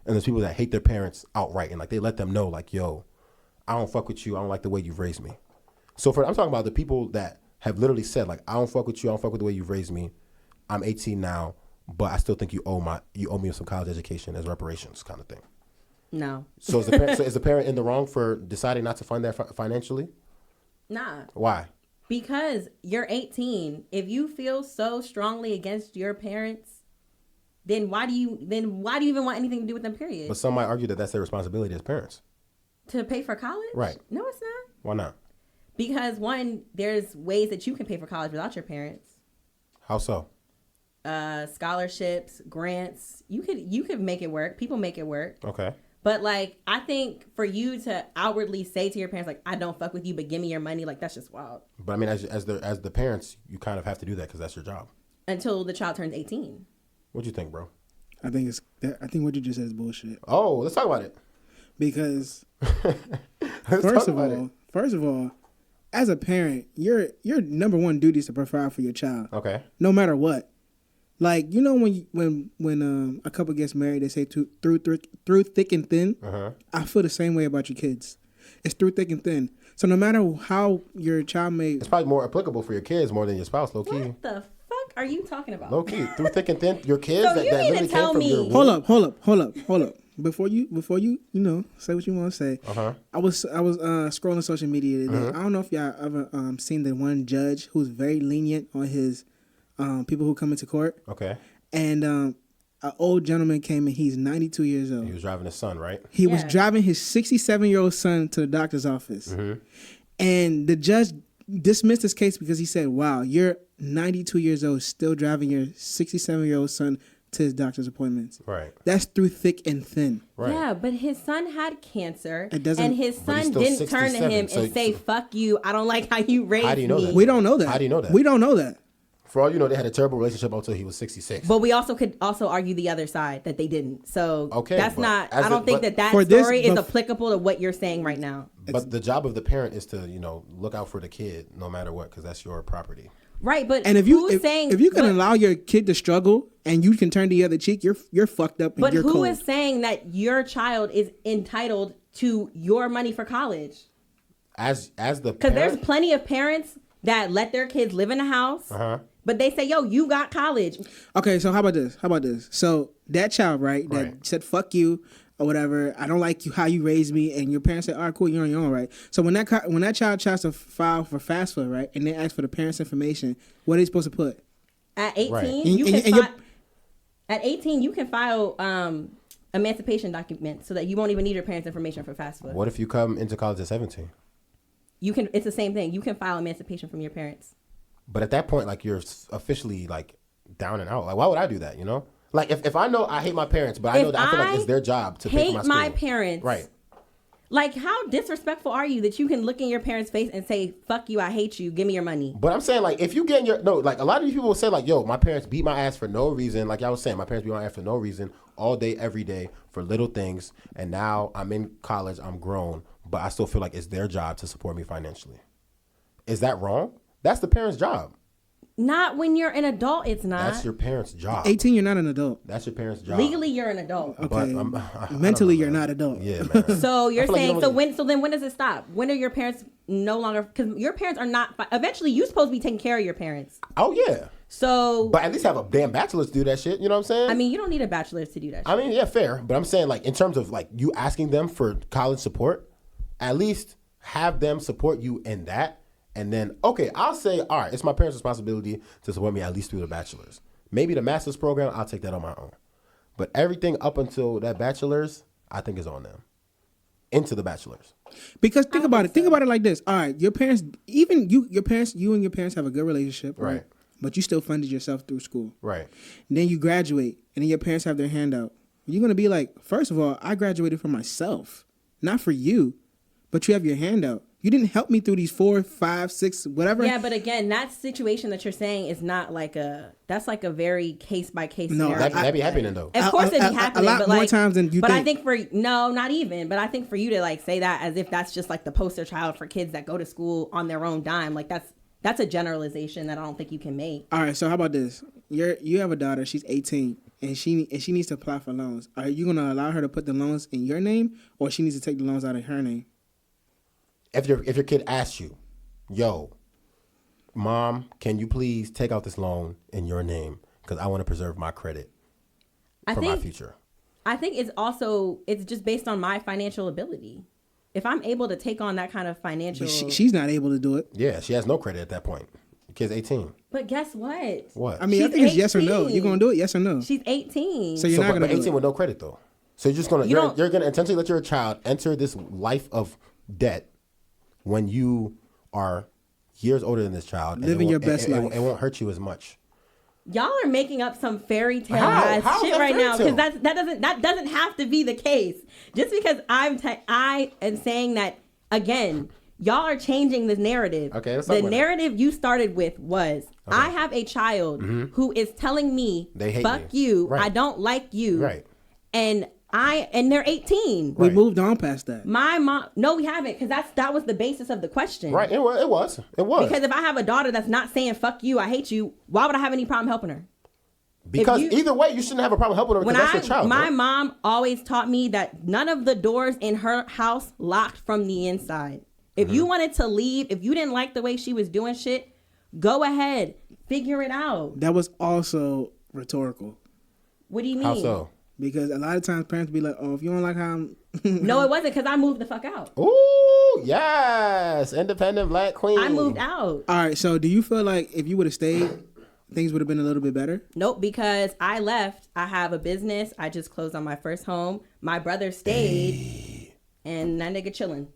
and there's people that hate their parents outright, and like they let them know like, yo, I don't fuck with you. I don't like the way you've raised me. So I'm talking about the people that have literally said like, I don't fuck with you. I don't fuck with the way you've raised me. I'm 18 now, but I still think you owe me some college education as reparations, kind of thing. No. So is the parent in the wrong for deciding not to fund that financially? Nah. Why? Because you're 18. If you feel so strongly against your parents, then why do you even want anything to do with them, period? But some might argue that that's their responsibility as parents. To pay for college? Right. No, it's not. Why not? Because one, there's ways that you can pay for college without your parents. How so? Scholarships, grants. You could make it work. People make it work. Okay. But like, I think for you to outwardly say to your parents, like, I don't fuck with you, but give me your money, like, that's just wild. But I mean, as the parents, you kind of have to do that because that's your job. Until the child turns 18. What do you think, bro? I think what you just said is bullshit. Oh, let's talk about it. Because first of all, as a parent, your number one duty is to provide for your child. Okay. No matter what. Like, when a couple gets married, they say through thick and thin. Uh-huh. I feel the same way about your kids. It's through thick and thin. So no matter how your child may... It's probably more applicable for your kids more than your spouse, low key. What the fuck are you talking about? Low key, through thick and thin, your kids So that you mean literally to tell came from me- your womb. Hold up. Before you say what you want to say. I was scrolling social media today. I don't know if y'all ever seen the one judge who's very lenient on his people who come into court. Okay. And an old gentleman came in. He's 92 years old. He was driving his son, right? He was driving his 67-year-old son to the doctor's office. And the judge dismissed his case because he said, wow, you're 92 years old, still driving your 67-year-old son to his doctor's appointments. Right. That's through thick and thin. Right. Yeah, but his son had cancer, It doesn't- and his But he's son still didn't turn to 67, him so- and say, fuck you, I don't like how you raised me. How do you know that? We don't know that. How do you know that? We don't know that. For all you know, they had a terrible relationship until he was 66. But we also could also argue the other side that they didn't. So Okay, that's but not, as I don't a- think but- that For this- story is but- applicable to what you're saying right now. But the job of the parent is to, look out for the kid no matter what, because that's your property. Right, but And if who's saying... if you can but- allow your kid to struggle and you can turn the other cheek, you're fucked up and But you're who cold. is saying that your child is entitled to your money for college? As the Because there's parent, plenty of parents that let their kids live in a house, but they say, yo, you got college. Okay, so how about this? So that child, right, that Right. said fuck you or whatever, I don't like you how you raised me, and your parents said, all right, cool, you're on your own, right? So when that child tries to file for FAFSA, right, and they ask for the parents' information, what are they supposed to put? At 18, Right. you And can you're- at 18 you can file emancipation documents so that you won't even need your parents' information for FAFSA. what if you come into college at 17? You can. It's the same thing. You can file emancipation from your parents. But at that point, like, you're officially, like, down and out. Like, why would I do that, Like, if I know I hate my parents, but I know that I feel like it's their job to pay for hate my school. my parents. Right. Like, how disrespectful are you that you can look in your parents' face and say, fuck you, I hate you, give me your money? But I'm saying, like, if you get in your... No, like, a lot of these people will say, like, yo, my parents beat my ass for no reason. Like I was saying, my parents beat my ass for no reason all day, every day, for little things. And now I'm in college, I'm grown, but I still feel like it's their job to support me financially. Is that wrong? That's the parent's job. Not when you're an adult, it's not. That's your parents' job. 18, you're not an adult. That's your parents' job. Legally, you're an adult. Okay. But I don't Mentally, know, you're man. not adult. Yeah, man. So you're I feel like you saying, don't then when does it stop? When are your parents no longer, because your parents are not, eventually you're supposed to be taking care of your parents. Oh, yeah. So, But at least have a damn bachelor's to do that shit. You know what I'm saying? I mean, you don't need a bachelor's to do that shit. I mean, yeah, fair. But I'm saying, like, in terms of, like, you asking them for college support, at least have them support you in that. And then, okay, I'll say, all right, it's my parents' responsibility to support me at least through the bachelor's. Maybe the master's program, I'll take that on my own. But everything up until that bachelor's, I think is on them. Into the bachelor's. Because think about it like this. All right, your parents, you and your parents have a good relationship, right? But you still funded yourself through school. Right. And then you graduate, and then your parents have their handout. You're going to be like, first of all, I graduated for myself, not for you, but you have your handout. You didn't help me through these 4, 5, 6, whatever. Yeah, but again, that situation that you're saying is not like that's like a very case by case No, scenario. That be happening, though. Of course it'd be a happening, lot but more like, times than you but I think. think not even, but I think for you to like say that as if that's just like the poster child for kids that go to school on their own dime, like that's a generalization that I don't think you can make. All right, so how about this? You have a daughter, she's 18, and she needs to apply for loans. Are you going to allow her to put the loans in your name, or she needs to take the loans out of her name? If your kid asks you, yo, Mom, can you please take out this loan in your name because I want to preserve my credit for my future. I think it's just based on my financial ability. If I'm able to take on that kind of financial... But she's not able to do it. Yeah, she has no credit at that point. The kid's 18. But guess what? What? I mean, I She's think it's yes or no. 18. You're going to do it, yes or no? She's 18. So you're not going to but do 18 it. with no credit, though. So you're just going to... You're going to intentionally let your child enter this life of debt when you are years older than this child. Living your best life. It won't hurt you as much. Y'all are making up some fairy tale How ass is shit that right now fairy because tale? that doesn't have to be the case. Just because I am saying that again, y'all are changing the narrative. Okay, let's talk the about narrative you started with was I have a child who is telling me They hate fuck me. you, Right. I don't like you, Right. and they're 18. We Right. moved on past that. My mom, no, we haven't, because that was the basis of the question. Right. It was. Because if I have a daughter that's not saying fuck you, I hate you, why would I have any problem helping her? Because either way, you shouldn't have a problem helping her because that's your child. My mom always taught me that none of the doors in her house locked from the inside. If you wanted to leave, if you didn't like the way she was doing shit, go ahead. Figure it out. That was also rhetorical. What do you mean? How so? Because a lot of times parents be like, oh, if you don't like how I'm... No, it wasn't because I moved the fuck out. Ooh, yes. Independent black queen. I moved out. All right, so do you feel like if you would have stayed, things would have been a little bit better? Nope, because I left. I have a business. I just closed on my first home. My brother stayed, and that nigga chilling.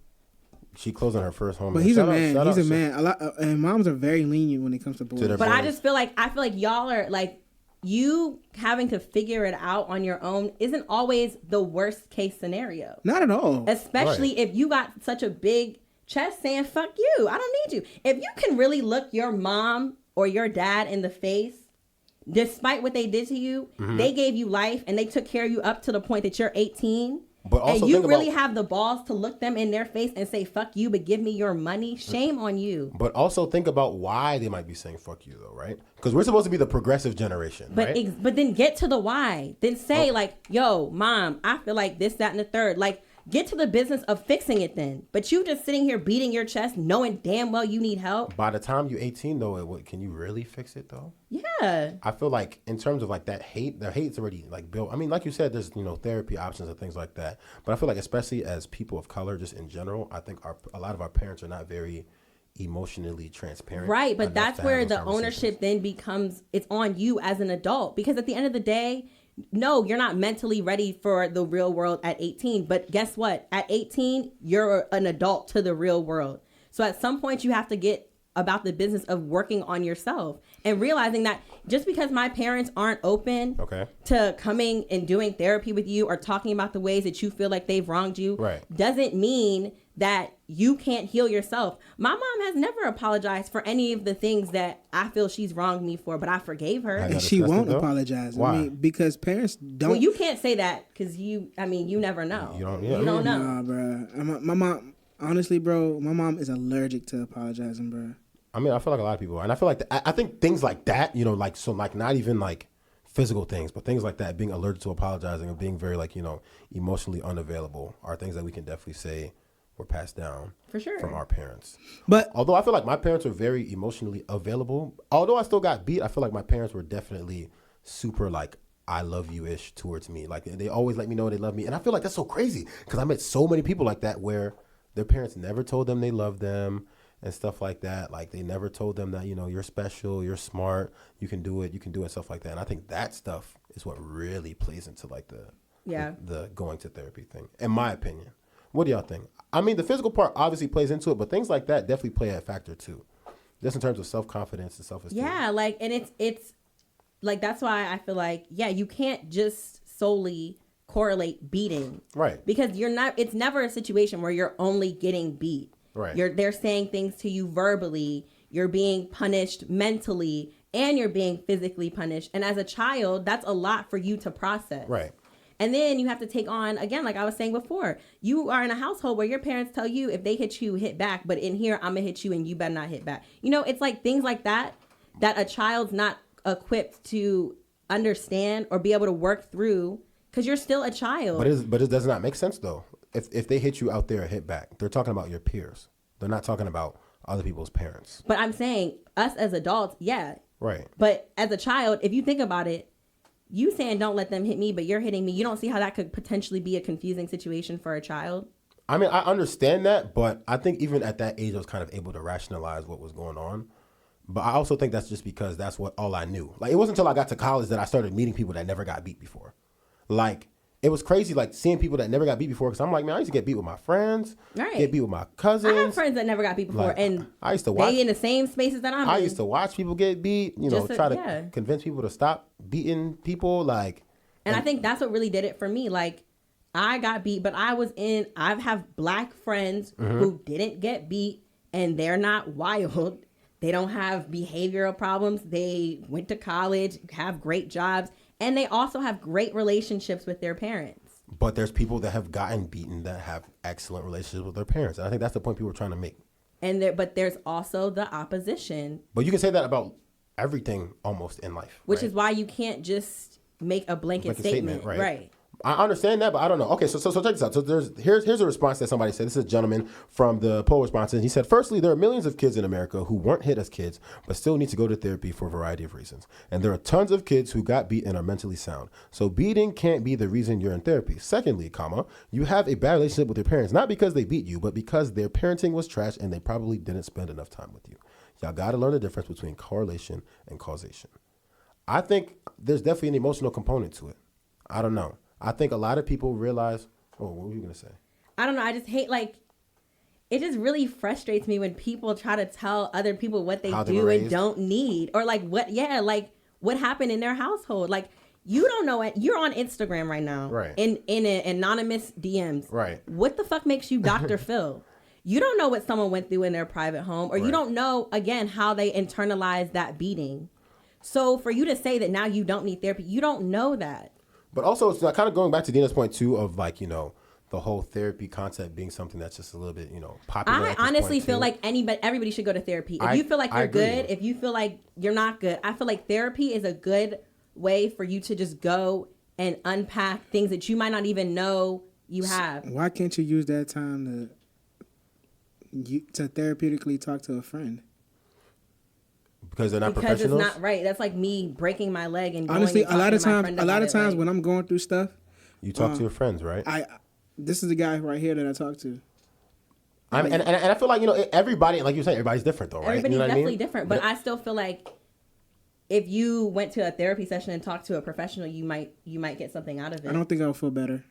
She closed on her first home. But he's a man. He's a man. A lot, and moms are very lenient when it comes to boys. But I just feel like y'all are like, you having to figure it out on your own isn't always the worst case scenario. Not at all. Especially if you got such a big chest saying, fuck you, I don't need you. If you can really look your mom or your dad in the face, despite what they did to you, they gave you life and they took care of you up to the point that you're 18. But also and you really have the balls to look them in their face and say, fuck you, but give me your money. Shame on you. But also think about why they might be saying fuck you, though, right? Because we're supposed to be the progressive generation, but right? But then get to the why. Then say, like, yo, mom, I feel like this, that, and the third. Like, get to the business of fixing it then. But you just sitting here beating your chest knowing damn well you need help. By the time you're 18, though, can you really fix it, though? Yeah. I feel like in terms of like that hate, their hate's already like built. I mean, like you said, there's, therapy options and things like that. But I feel like especially as people of color, just in general, I think a lot of our parents are not very emotionally transparent. Right, but that's where the ownership then becomes, it's on you as an adult. Because at the end of the day, no, you're not mentally ready for the real world at 18. But guess what? At 18, you're an adult to the real world. So at some point, you have to get about the business of working on yourself and realizing that just because my parents aren't open to coming and doing therapy with you or talking about the ways that you feel like they've wronged you doesn't mean that you can't heal yourself. My mom has never apologized for any of the things that I feel she's wronged me for, but I forgave her. And she won't apologize. Why? I mean, because parents don't. Well, you can't say that because you never know. You don't know. Nah, bro. My mom, honestly, bro, my mom is allergic to apologizing, bro. I mean, I feel like a lot of people are. And I feel like, I think things like that, not even like physical things, but things like that, being allergic to apologizing and being very emotionally unavailable are things that we can definitely say were passed down for sure from our parents. But although I feel like my parents were very emotionally available, although I still got beat, I feel like my parents were definitely super like, I love you ish towards me. Like they always let me know they love me. And I feel like that's so crazy because I met so many people like that where their parents never told them they loved them and stuff like that. Like they never told them that, you're special, you're smart, you can do it, stuff like that. And I think that stuff is what really plays into like the going to therapy thing, in my opinion. What do y'all think? I mean, the physical part obviously plays into it, but things like that definitely play a factor too. Just in terms of self-confidence and self-esteem. Yeah, like, and it's like, that's why I feel like, you can't just solely correlate beating. Right. Because it's never a situation where you're only getting beat. Right. They're saying things to you verbally, you're being punished mentally, and you're being physically punished. And as a child, that's a lot for you to process. Right. And then you have to take on, again, like I was saying before, you are in a household where your parents tell you if they hit you, hit back. But in here, I'm going to hit you and you better not hit back. It's like things like that a child's not equipped to understand or be able to work through because you're still a child. But it does not make sense, though. If they hit you out there or hit back, they're talking about your peers. They're not talking about other people's parents. But I'm saying us as adults, yeah. Right. But as a child, if you think about it, you saying don't let them hit me, but you're hitting me. You don't see how that could potentially be a confusing situation for a child? I mean, I understand that, but I think even at that age, I was kind of able to rationalize what was going on. But I also think that's just because that's all I knew. Like, it wasn't until I got to college that I started meeting people that never got beat before. Like, it was crazy, like, seeing people that never got beat before. Because I'm like, man, I used to get beat with my friends. Right. Get beat with my cousins. I have friends that never got beat before. Like, and I used to watch, they in the same spaces that I'm in. I used to watch people get beat, try to convince people to stop beating people. Like, and I think that's what really did it for me. Like, I got beat, but I have black friends who didn't get beat, and they're not wild. They don't have behavioral problems. They went to college, have great jobs, and they also have great relationships with their parents. But there's people that have gotten beaten that have excellent relationships with their parents. And I think that's the point people are trying to make. But there's also the opposition. But you can say that about everything almost in life. Which right? is why you can't just make a blanket statement. Right. I understand that, but I don't know. Okay, so check this out. So here's a response that somebody said. This is a gentleman from the poll response. And he said, firstly, there are millions of kids in America who weren't hit as kids, but still need to go to therapy for a variety of reasons. And there are tons of kids who got beat and are mentally sound. So beating can't be the reason you're in therapy. Secondly, you have a bad relationship with your parents, not because they beat you, but because their parenting was trash and they probably didn't spend enough time with you. Y'all got to learn the difference between correlation and causation. I think there's definitely an emotional component to it. I don't know. I think a lot of people realize, what were you going to say? I don't know. I just hate, it just really frustrates me when people try to tell other people what they do and don't need. Or what happened in their household. Like, you don't know it. You're on Instagram right now. Right. In an anonymous DMs. Right. What the fuck makes you Dr. Phil? You don't know what someone went through in their private home. Or you don't know, again, how they internalized that beating. So for you to say that now you don't need therapy, you don't know that. But also, it's kind of going back to Dina's point, too, of the whole therapy concept being something that's just a little bit, popular. I honestly feel like everybody should go to therapy. If you feel like you're good, if you feel like you're not good, I feel like therapy is a good way for you to just go and unpack things that you might not even know you have. Why can't you use that time to therapeutically talk to a friend? Because they're not professionals? Because it's not right. That's like me breaking my leg and honestly, a lot of times when I'm going through stuff, you talk to your friends, right? This is the guy right here that I talk to. And I feel like everybody, like you said, everybody's different though, right? Everybody's definitely different, but I still feel like if you went to a therapy session and talked to a professional, you might get something out of it. I don't think I'll feel better.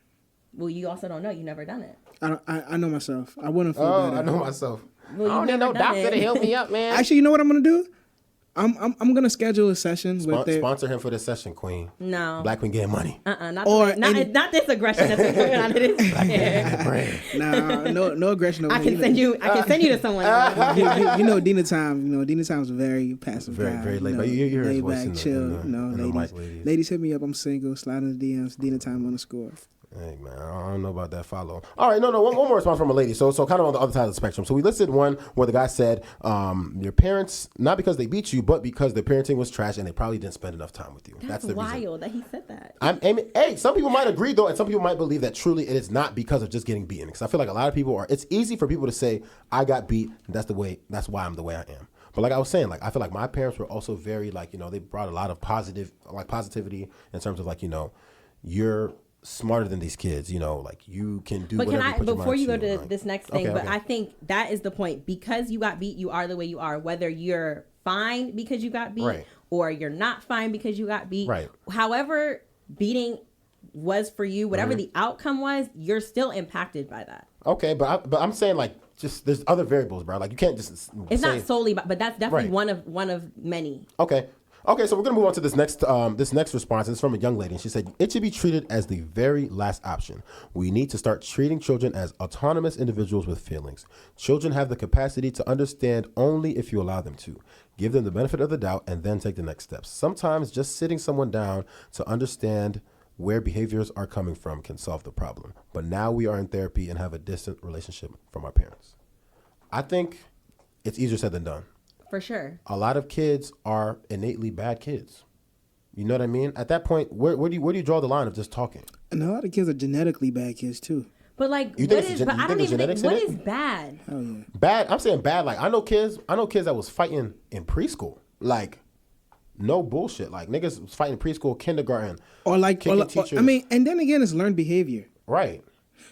Well, you also don't know. You've never done it. I know myself. I wouldn't feel better. I know myself. Well, I don't need no doctor to help me up, man. Actually, you know what I'm gonna do? I'm gonna schedule a session with their... Sponsor him for this session, Queen. No. Black Queen getting money. Not this aggression that's been going on in this. No aggression over I can send you to someone. DinaTime's a very passive guy. Very laid back. You're laid back, chill. Ladies. Ladies, hit me up. I'm single. Slide in the DMs. DinaTime_. Hey, man, I don't know about that follow. All right, one more response from a lady. So kind of on the other side of the spectrum. So we listed one where the guy said, your parents, not because they beat you, but because their parenting was trash and they probably didn't spend enough time with you. That's the wild reason. That he said that. Hey, some people might agree, though, and some people might believe that truly it is not because of just getting beaten. Because I feel like a lot of people it's easy for people to say, I got beat, that's why I'm the way I am. But like I was saying, I feel like my parents were also very, they brought a lot of positivity in terms of, you're smarter than these kids, you can do whatever you put your mind to. Before you go to this next thing, okay. I think that is the point. Because you got beat, you are the way you are. Whether you're fine because you got beat or you're not fine because you got beat. Right. However beating was for you, whatever the outcome was, you're still impacted by that. Okay, but I'm saying just there's other variables, bro. You can't just it's not solely, but that's definitely one of many. Okay, so we're gonna move on to this next response. It's from a young lady, and she said, "It should be treated as the very last option. We need to start treating children as autonomous individuals with feelings. Children have the capacity to understand only if you allow them to. Give them the benefit of the doubt, and then take the next steps. Sometimes just sitting someone down to understand where behaviors are coming from can solve the problem. But now we are in therapy and have a distant relationship from our parents." I think it's easier said than done. For sure. A lot of kids are innately bad kids. You know what I mean? At that point, where do you draw the line of just talking? And a lot of kids are genetically bad kids too. But I don't even think what is bad. Hell yeah. Bad. I'm saying bad. I know kids that was fighting in preschool. No bullshit. Niggas was fighting in preschool, kindergarten, or teachers. And then again, it's learned behavior. Right.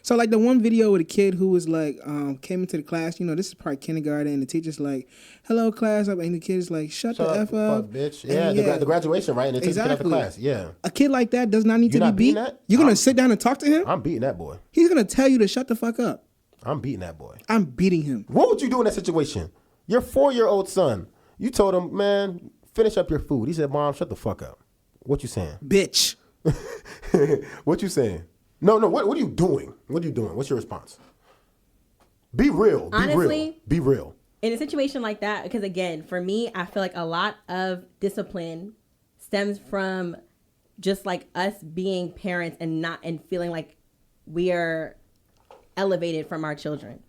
So the one video with a kid who was came into the class, this is probably kindergarten, and the teacher's like, "Hello, class," and the kid's like, "Shut the F up, bitch." Yeah, the graduation, right? And the teacher out the class. Yeah. A kid like that does not need to be beat. That? You're gonna sit down and talk to him? I'm beating that boy. He's gonna tell you to shut the fuck up. I'm beating that boy. I'm beating him. What would you do in that situation? Your 4-year-old son. You told him, "Man, finish up your food." He said, "Mom, shut the fuck up." What you saying? Bitch. What you saying? No. What are you doing? What are you doing? What's your response? Be real. Honestly, be real. In a situation like that, because again, for me, I feel like a lot of discipline stems from just us being parents and feeling like we are elevated from our children.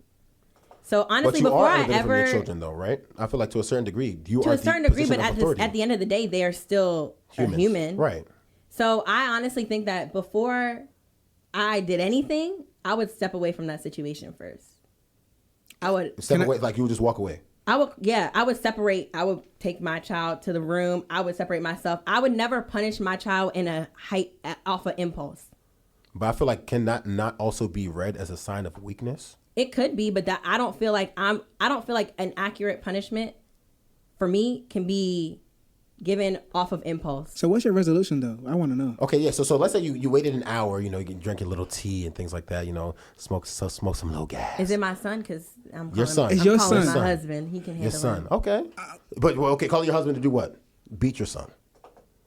So honestly, but you before are I elevated from ever your children, though, right? I feel like to a certain degree, you to are a certain the degree, but position of at the end of the day, they are still a human, right? So I honestly think that before I did anything, I would step away from that situation first. I would step away, like you would just walk away. I would separate. I would take my child to the room. I would separate myself. I would never punish my child in a off of impulse. But I feel like can that not also be read as a sign of weakness? It could be, but that I don't feel like an accurate punishment for me can be given off of impulse. So what's your resolution though? I want to know. Okay, yeah. So let's say you waited an hour. You drink your little tea and things like that. Smoke some low gas. Is it my son? Because I'm your son. It's your calling son. my husband. He can handle Your son. it. Okay. But call your husband to do what? Beat your son.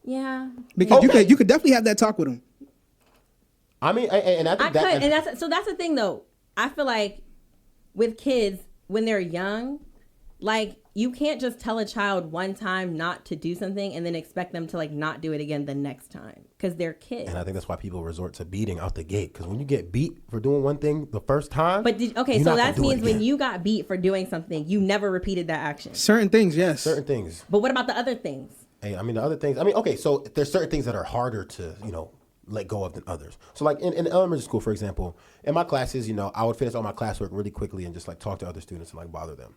Yeah. Because you could definitely have that talk with him. I mean, and I think that's the thing though. I feel like with kids when they're young, like you can't just tell a child one time not to do something and then expect them to like not do it again the next time because they're kids. And I think that's why people resort to beating out the gate, because when you get beat for doing one thing the first time, so that means when you got beat for doing something, you never repeated that action. Certain things, yes. Certain things. But what about the other things? Hey, I mean the other things. I mean, okay, so there's certain things that are harder to let go of than others. So like in elementary school, for example, in my classes, I would finish all my classwork really quickly and just like talk to other students and like bother them.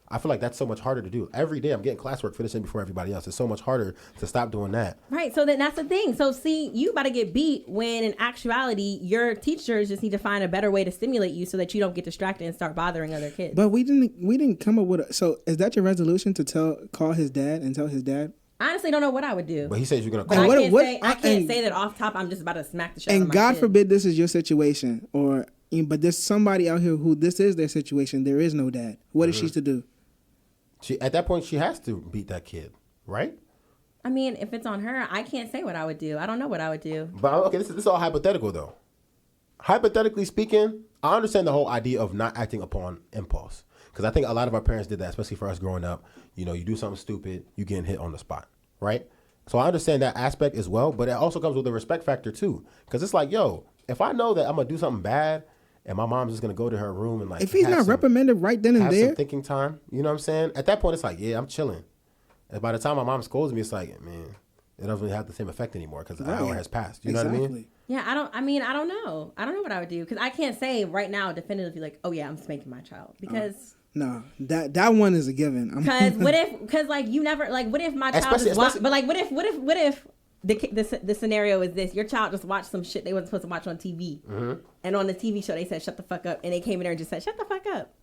I feel like that's so much harder to do. Every day I'm getting classwork finishing before everybody else. It's so much harder to stop doing that. Right. So then that's the thing. So see, you about to get beat when in actuality, your teachers just need to find a better way to stimulate you so that you don't get distracted and start bothering other kids. But we didn't come up with so is that your resolution to call his dad and tell his dad? I honestly don't know what I would do. But he says you're going to But call I can't say that off top I'm just about to smack the shit out of And my God kid. forbid this is your situation, but there's somebody out here who this is their situation. There is no dad. What is she to do? At that point, she has to beat that kid, right? I mean, if it's on her, I can't say what I would do. I don't know what I would do. But okay, this is all hypothetical though. Hypothetically speaking, I understand the whole idea of not acting upon impulse, because I think a lot of our parents did that, especially for us growing up. You do something stupid, you getting hit on the spot, right? So I understand that aspect as well, but it also comes with a respect factor too, because it's like, yo, if I know that I'm gonna do something bad, and my mom's just gonna go to her room and like, if he's not reprimanded right then and have there, some thinking time. You know what I'm saying? At that point, it's like, yeah, I'm chilling. And by the time my mom scolds me, it's like, man, it doesn't really have the same effect anymore because the hour has passed. You know what I mean? Yeah, I don't know. I don't know what I would do because I can't say right now definitively like, oh yeah, I'm spanking my child because. No, that one is a given. Because what if my child just watched, but like what if the scenario is this: your child just watched some shit they wasn't supposed to watch on TV, and on the TV show they said shut the fuck up, and they came in there and just said shut the fuck up.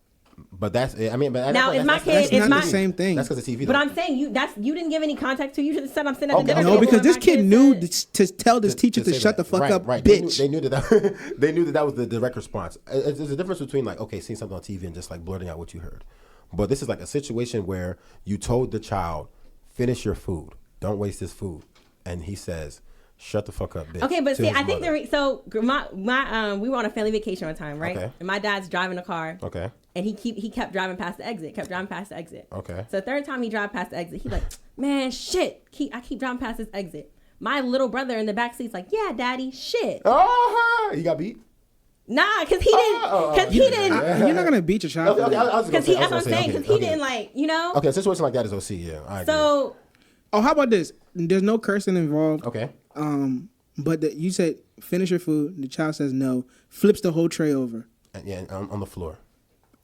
But that's now is my kid that's is not my the same thing. That's because of TV. But I'm saying you didn't give any context to. You just said I'm sitting at the dinner no, table because and this my kid knew to tell this teacher to shut the fuck up, right. bitch. They knew that they knew that was the direct response. There's a difference between like, okay, seeing something on TV and just like blurting out what you heard. But this is like a situation where you told the child, finish your food. Don't waste this food. And he says, shut the fuck up, bitch. Okay, but see, I think we were on a family vacation one time, right? Okay. And my dad's driving a car. Okay. And he kept driving past the exit, Okay. So the third time he drive past the exit, he's like, man, shit. I keep driving past this exit. My little brother in the back seat's like, yeah, daddy, shit. Oh, he got beat? Nah, because he didn't. You're not gonna beat your child. Okay, because that's what I'm saying. Because he didn't like, Okay, a situation like that is OC. Yeah, I agree. So. Oh, how about this? There's no cursing involved. Okay. But you said finish your food. The child says no. Flips the whole tray over. Yeah, on the floor.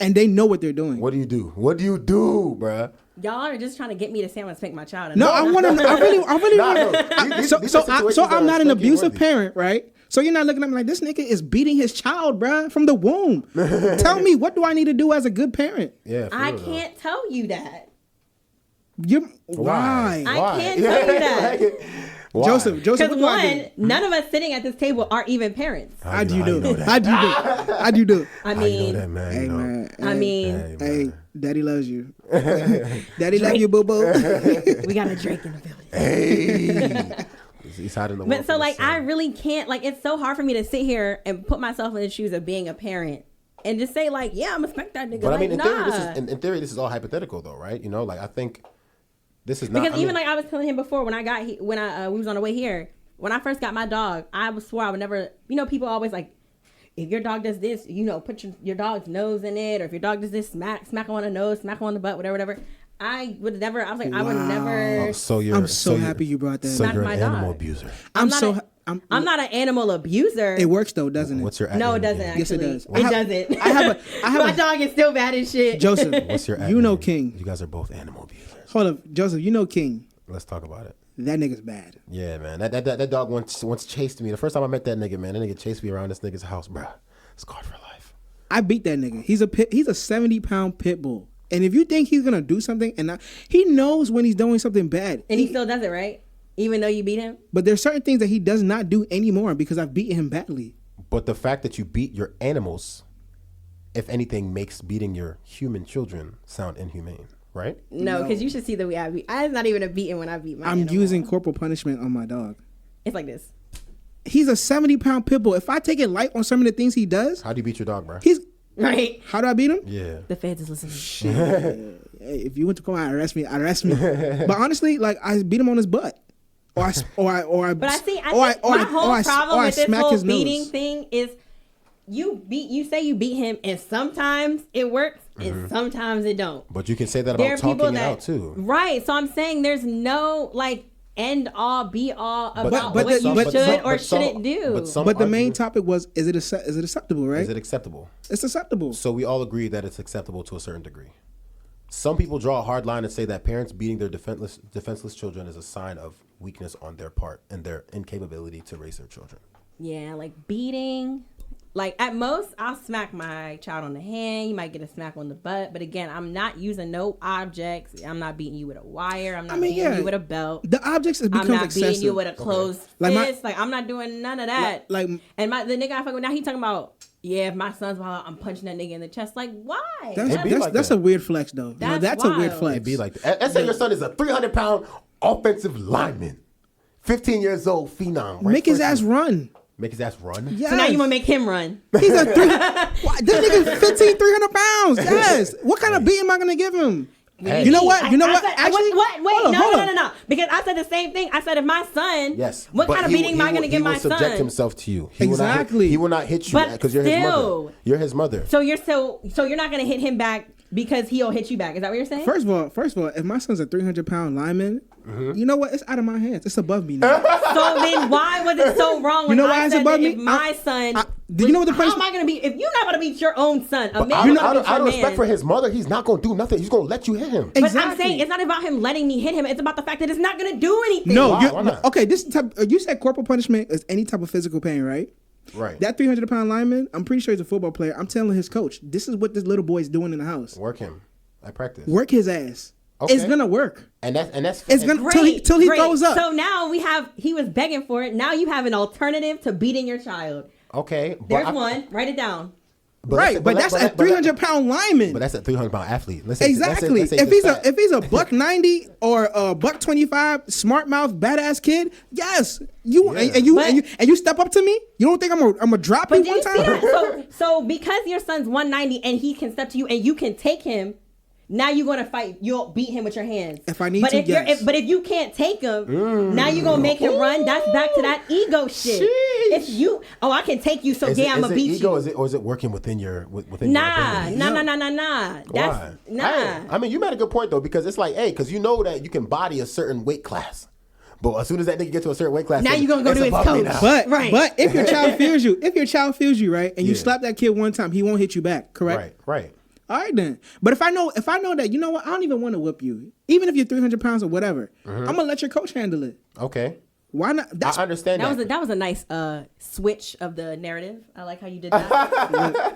And they know what they're doing. What do you do? What do you do, bruh? Y'all are just trying to get me to say I'm gonna spank my child. No, I want to. I really want. So I'm not an abusive parent, right? So you're not looking at me like this nigga is beating his child, bruh, from the womb. Tell me, what do I need to do as a good parent? Yeah, I can't tell you that. Why? I can't tell you that. Why? Joseph, Because what do I do? none of us sitting at this table are even parents. How do you do? that? How do you do? I mean, that, man? Hey, man. I mean, Hey, daddy loves you. Daddy love you, boo boo. we got a Drake in the building. Hey. He's hiding the But so like, I really can't, like, it's so hard for me to sit here and put myself in the shoes of being a parent and just say like, yeah, I'm gonna spank that nigga. But like, I mean, nah. in theory, this is all hypothetical though, right? Like, I think this is not. Because like I was telling him before when we was on the way here, when I first got my dog, I swore I would never, people always like, if your dog does this, put your dog's nose in it, or if your dog does this, smack him on the nose, smack him on the butt, whatever. I would never. I was like, I would never. I'm so happy you brought that. So Smack you're my an dog. animal abuser. I'm not an animal abuser. It works though, doesn't it? What's your No, it acronym? doesn't. Actually. Yes, it does. It doesn't. I have my dog is still bad as shit. Joseph. What's your You know acronym? King. You guys are both animal abusers. Hold up, Joseph. You know King. Let's talk about it. That nigga's bad. Yeah, man. That dog once chased me. The first time I met that nigga, man, that nigga chased me around this nigga's house, bruh. Scarred for life. I beat that nigga. He's a 70-pound pit bull. And if you think he's gonna do something, he knows when he's doing something bad, And he still does it, right? Even though you beat him. But there's certain things that he does not do anymore because I've beaten him badly. But the fact that you beat your animals, if anything, makes beating your human children sound inhumane, right? No, because you should see the way I beat. I'm not even a beating when I beat my animal. Using corporal punishment on my dog. It's like this. He's a 70-pound pit bull. If I take it light on some of the things he does, How do you beat your dog, bro? Right. How do I beat him? Yeah. The feds is listening. Hey, if you went to court, arrest me. But honestly, like I beat him on his butt, or I. But I think my whole problem with this whole beating thing is you say you beat him, and sometimes it works, and sometimes it don't. But you can say that about talking it out too. Right. So I'm saying there's no end all be all about what you should or shouldn't do. But the main topic was, is it acceptable, right? Is it acceptable? It's acceptable. So we all agree that it's acceptable to a certain degree. Some people draw a hard line and say that parents beating their defenseless children is a sign of weakness on their part and their incapability to raise their children. Yeah, like beating. Like at most, I'll smack my child on the hand. You might get a smack on the butt. But again, I'm not using no objects. I'm not beating you with a wire. I'm not beating you with a belt. The objects becomes excessive. I'm not beating you with a closed fist. I'm not doing none of that. And the nigga I fuck with now, he talking about, if my son's wild, I'm punching that nigga in the chest. Like, why? That's a weird flex, though. That's a weird flex. It'd be like that. Let's say your son is a 300-pound offensive lineman, 15 years old phenom. Right? Make his ass run. Make his ass run? Yes. So now you want to make him run. He's a this nigga's 300 pounds. Yes. What kind of beating am I going to give him? Hey. You know what? Actually, Wait, no. Because I said the same thing. I said if my son, what kind of beating am I going to give my son? He will subject himself to you. Exactly. He will not hit you because you're his mother. You're his mother. So you're not going to hit him back because he'll hit you back. Is that what you're saying? First of all, if my son's a 300-pound lineman, you know what? It's out of my hands. It's above me now. So then why was it so wrong when I said that if my son... Do you know what the how am I going to be... If you're not going to beat your own son, a man out of respect for his mother, he's not going to do nothing. He's going to let you hit him. Exactly. But I'm saying it's not about him letting me hit him. It's about the fact that it's not going to do anything. No, why not? Okay, this type... You said corporal punishment is any type of physical pain, right? Right. That 300-pound lineman, I'm pretty sure he's a football player. I'm telling his coach, this is what this little boy is doing in the house. Work him. I practice. Work his ass. Okay. It's gonna work. And that's it's gonna till he throws up. So now he was begging for it. Now you have an alternative to beating your child. Okay. There's one. Write it down. But that's a 300-pound lineman. But that's a 300-pound athlete. Exactly. If he's a $190 or a $125 smart mouth badass kid, yes, you step up to me. You don't think I'm gonna drop you one time? So because your son's 190 and he can step to you and you can take him. Now you're gonna fight. You'll beat him with your hands. If I need to, yes. But if you can't take him, now you're gonna make him run. That's back to that ego shit. Sheesh. If you, I can take you, so I'm gonna beat ego, you. Or is it working within your Nah. That's nah. I mean, you made a good point though, because it's like, because you know that you can body a certain weight class. But as soon as that nigga gets to a certain weight class, now you're gonna go to his coach. But if your child feels you, right, and you slap that kid one time, he won't hit you back, correct? Right. All right then. But if I know that, you know what, I don't even want to whip you. Even if you're 300 pounds or whatever, I'm gonna let your coach handle it. Okay. Why not? I understand that. That was a nice switch of the narrative. I like how you did that.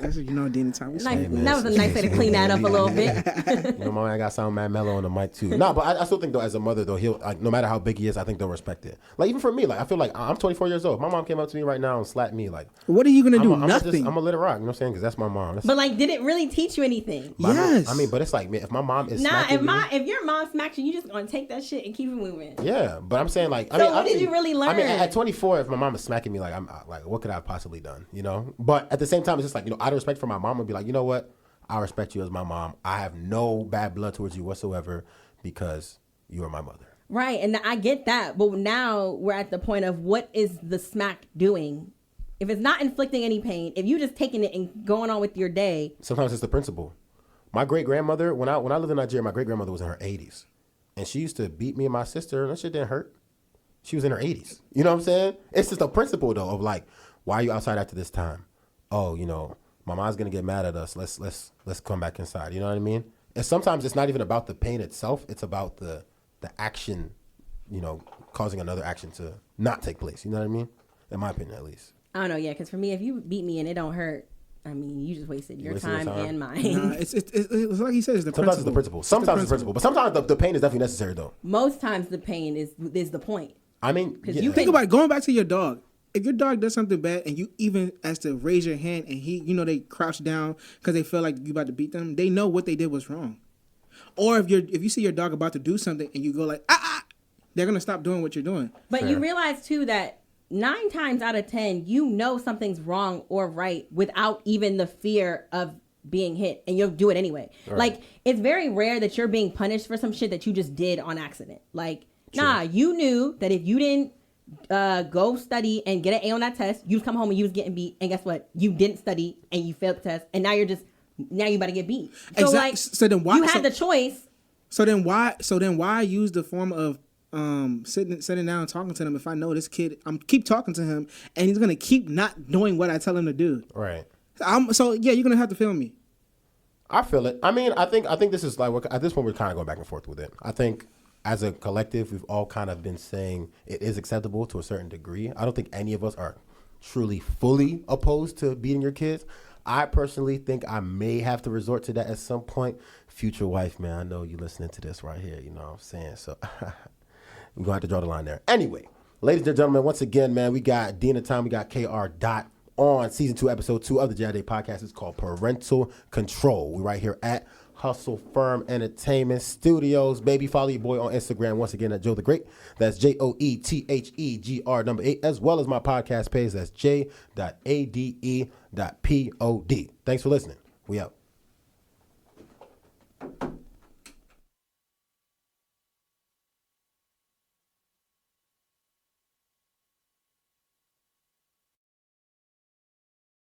That's DinaTime. That was a nice way to clean that up a little bit. I got sound mad mellow on the mic too. No, but I still think though, as a mother though, he'll no matter how big he is, I think they'll respect it. Like even for me, I feel like I'm 24 years old. If my mom came up to me right now and slapped me, what are you gonna do? Nothing. I'm gonna let it rock. You know what I'm saying? Because that's my mom. But did it really teach you anything? Yes. But it's like, man, if my mom is if your mom smacks you, you just gonna take that shit and keep it moving. Yeah, but I'm saying what did you really learn? At 24, if my mom is smacking me, I'm what could I have possibly done? You know. But at the same time, it's just out of respect for my mom, I'd be like, you know what? I respect you as my mom. I have no bad blood towards you whatsoever because you are my mother. Right, and I get that, but now we're at the point of what is the smack doing? If it's not inflicting any pain, if you just taking it and going on with your day. Sometimes it's the principle. My great-grandmother, when I lived in Nigeria, my great-grandmother was in her 80s. And she used to beat me and my sister, and that shit didn't hurt. She was in her 80s. You know what I'm saying? It's just a principle, though, of like, why are you outside after this time? Oh, you know, my mom's going to get mad at us. Let's come back inside. You know what I mean? And sometimes it's not even about the pain itself. It's about the action, you know, causing another action to not take place. You know what I mean? In my opinion, at least. I don't know, yeah, because for me, if you beat me and it don't hurt, I mean, you just wasted your time and mine. Nah, it's like he said, it's the sometimes principle. it's the principle. Sometimes it's the principle. But sometimes the pain is definitely necessary, though. Most times the pain is the point. I mean, yeah. you Think about it, going back to your dog. If your dog does something bad and you even as to raise your hand and he, you know, they crouch down because they feel like you about to beat them, they know what they did was wrong. Or if you see your dog about to do something and you go like, they're going to stop doing what you're doing. But you realize, too, that 9 times out of 10, you know something's wrong or right without even the fear of being hit, and you'll do it anyway. Right. Like, it's very rare that you're being punished for some shit that you just did on accident. Like, Nah, you knew that if you didn't go study and get an A on that test, you come home and you was getting beat, and guess what? You didn't study and you failed the test, and now you about to get beat. So exactly. Like, so then why, you had the choice. So then why use the form of sitting down and talking to them if I know this kid, I'm keep talking to him and he's gonna keep not doing what I tell him to do. Right. So yeah, you're gonna have to feel me. I feel it. I mean, I think this is like, at this point we're kind of going back and forth with it. I think as a collective, we've all kind of been saying it is acceptable to a certain degree. I don't think any of us are truly fully opposed to beating your kids. I personally think I may have to resort to that at some point. Future wife, man, I know you listening to this right here, you know what I'm saying? So we're going to have to draw the line there. Anyway, ladies and gentlemen, once again, man, we got DinaTime, we got KR Dot on season 2, episode 2 of the J.I.D. podcast. It's called Parental Control. We're right here at Hustle Firm Entertainment Studios. Baby, follow your boy on Instagram once again at Joe the Great. That's JOETHEGR 8, as well as my podcast page. That's J.ADE.POD. Thanks for listening. We out.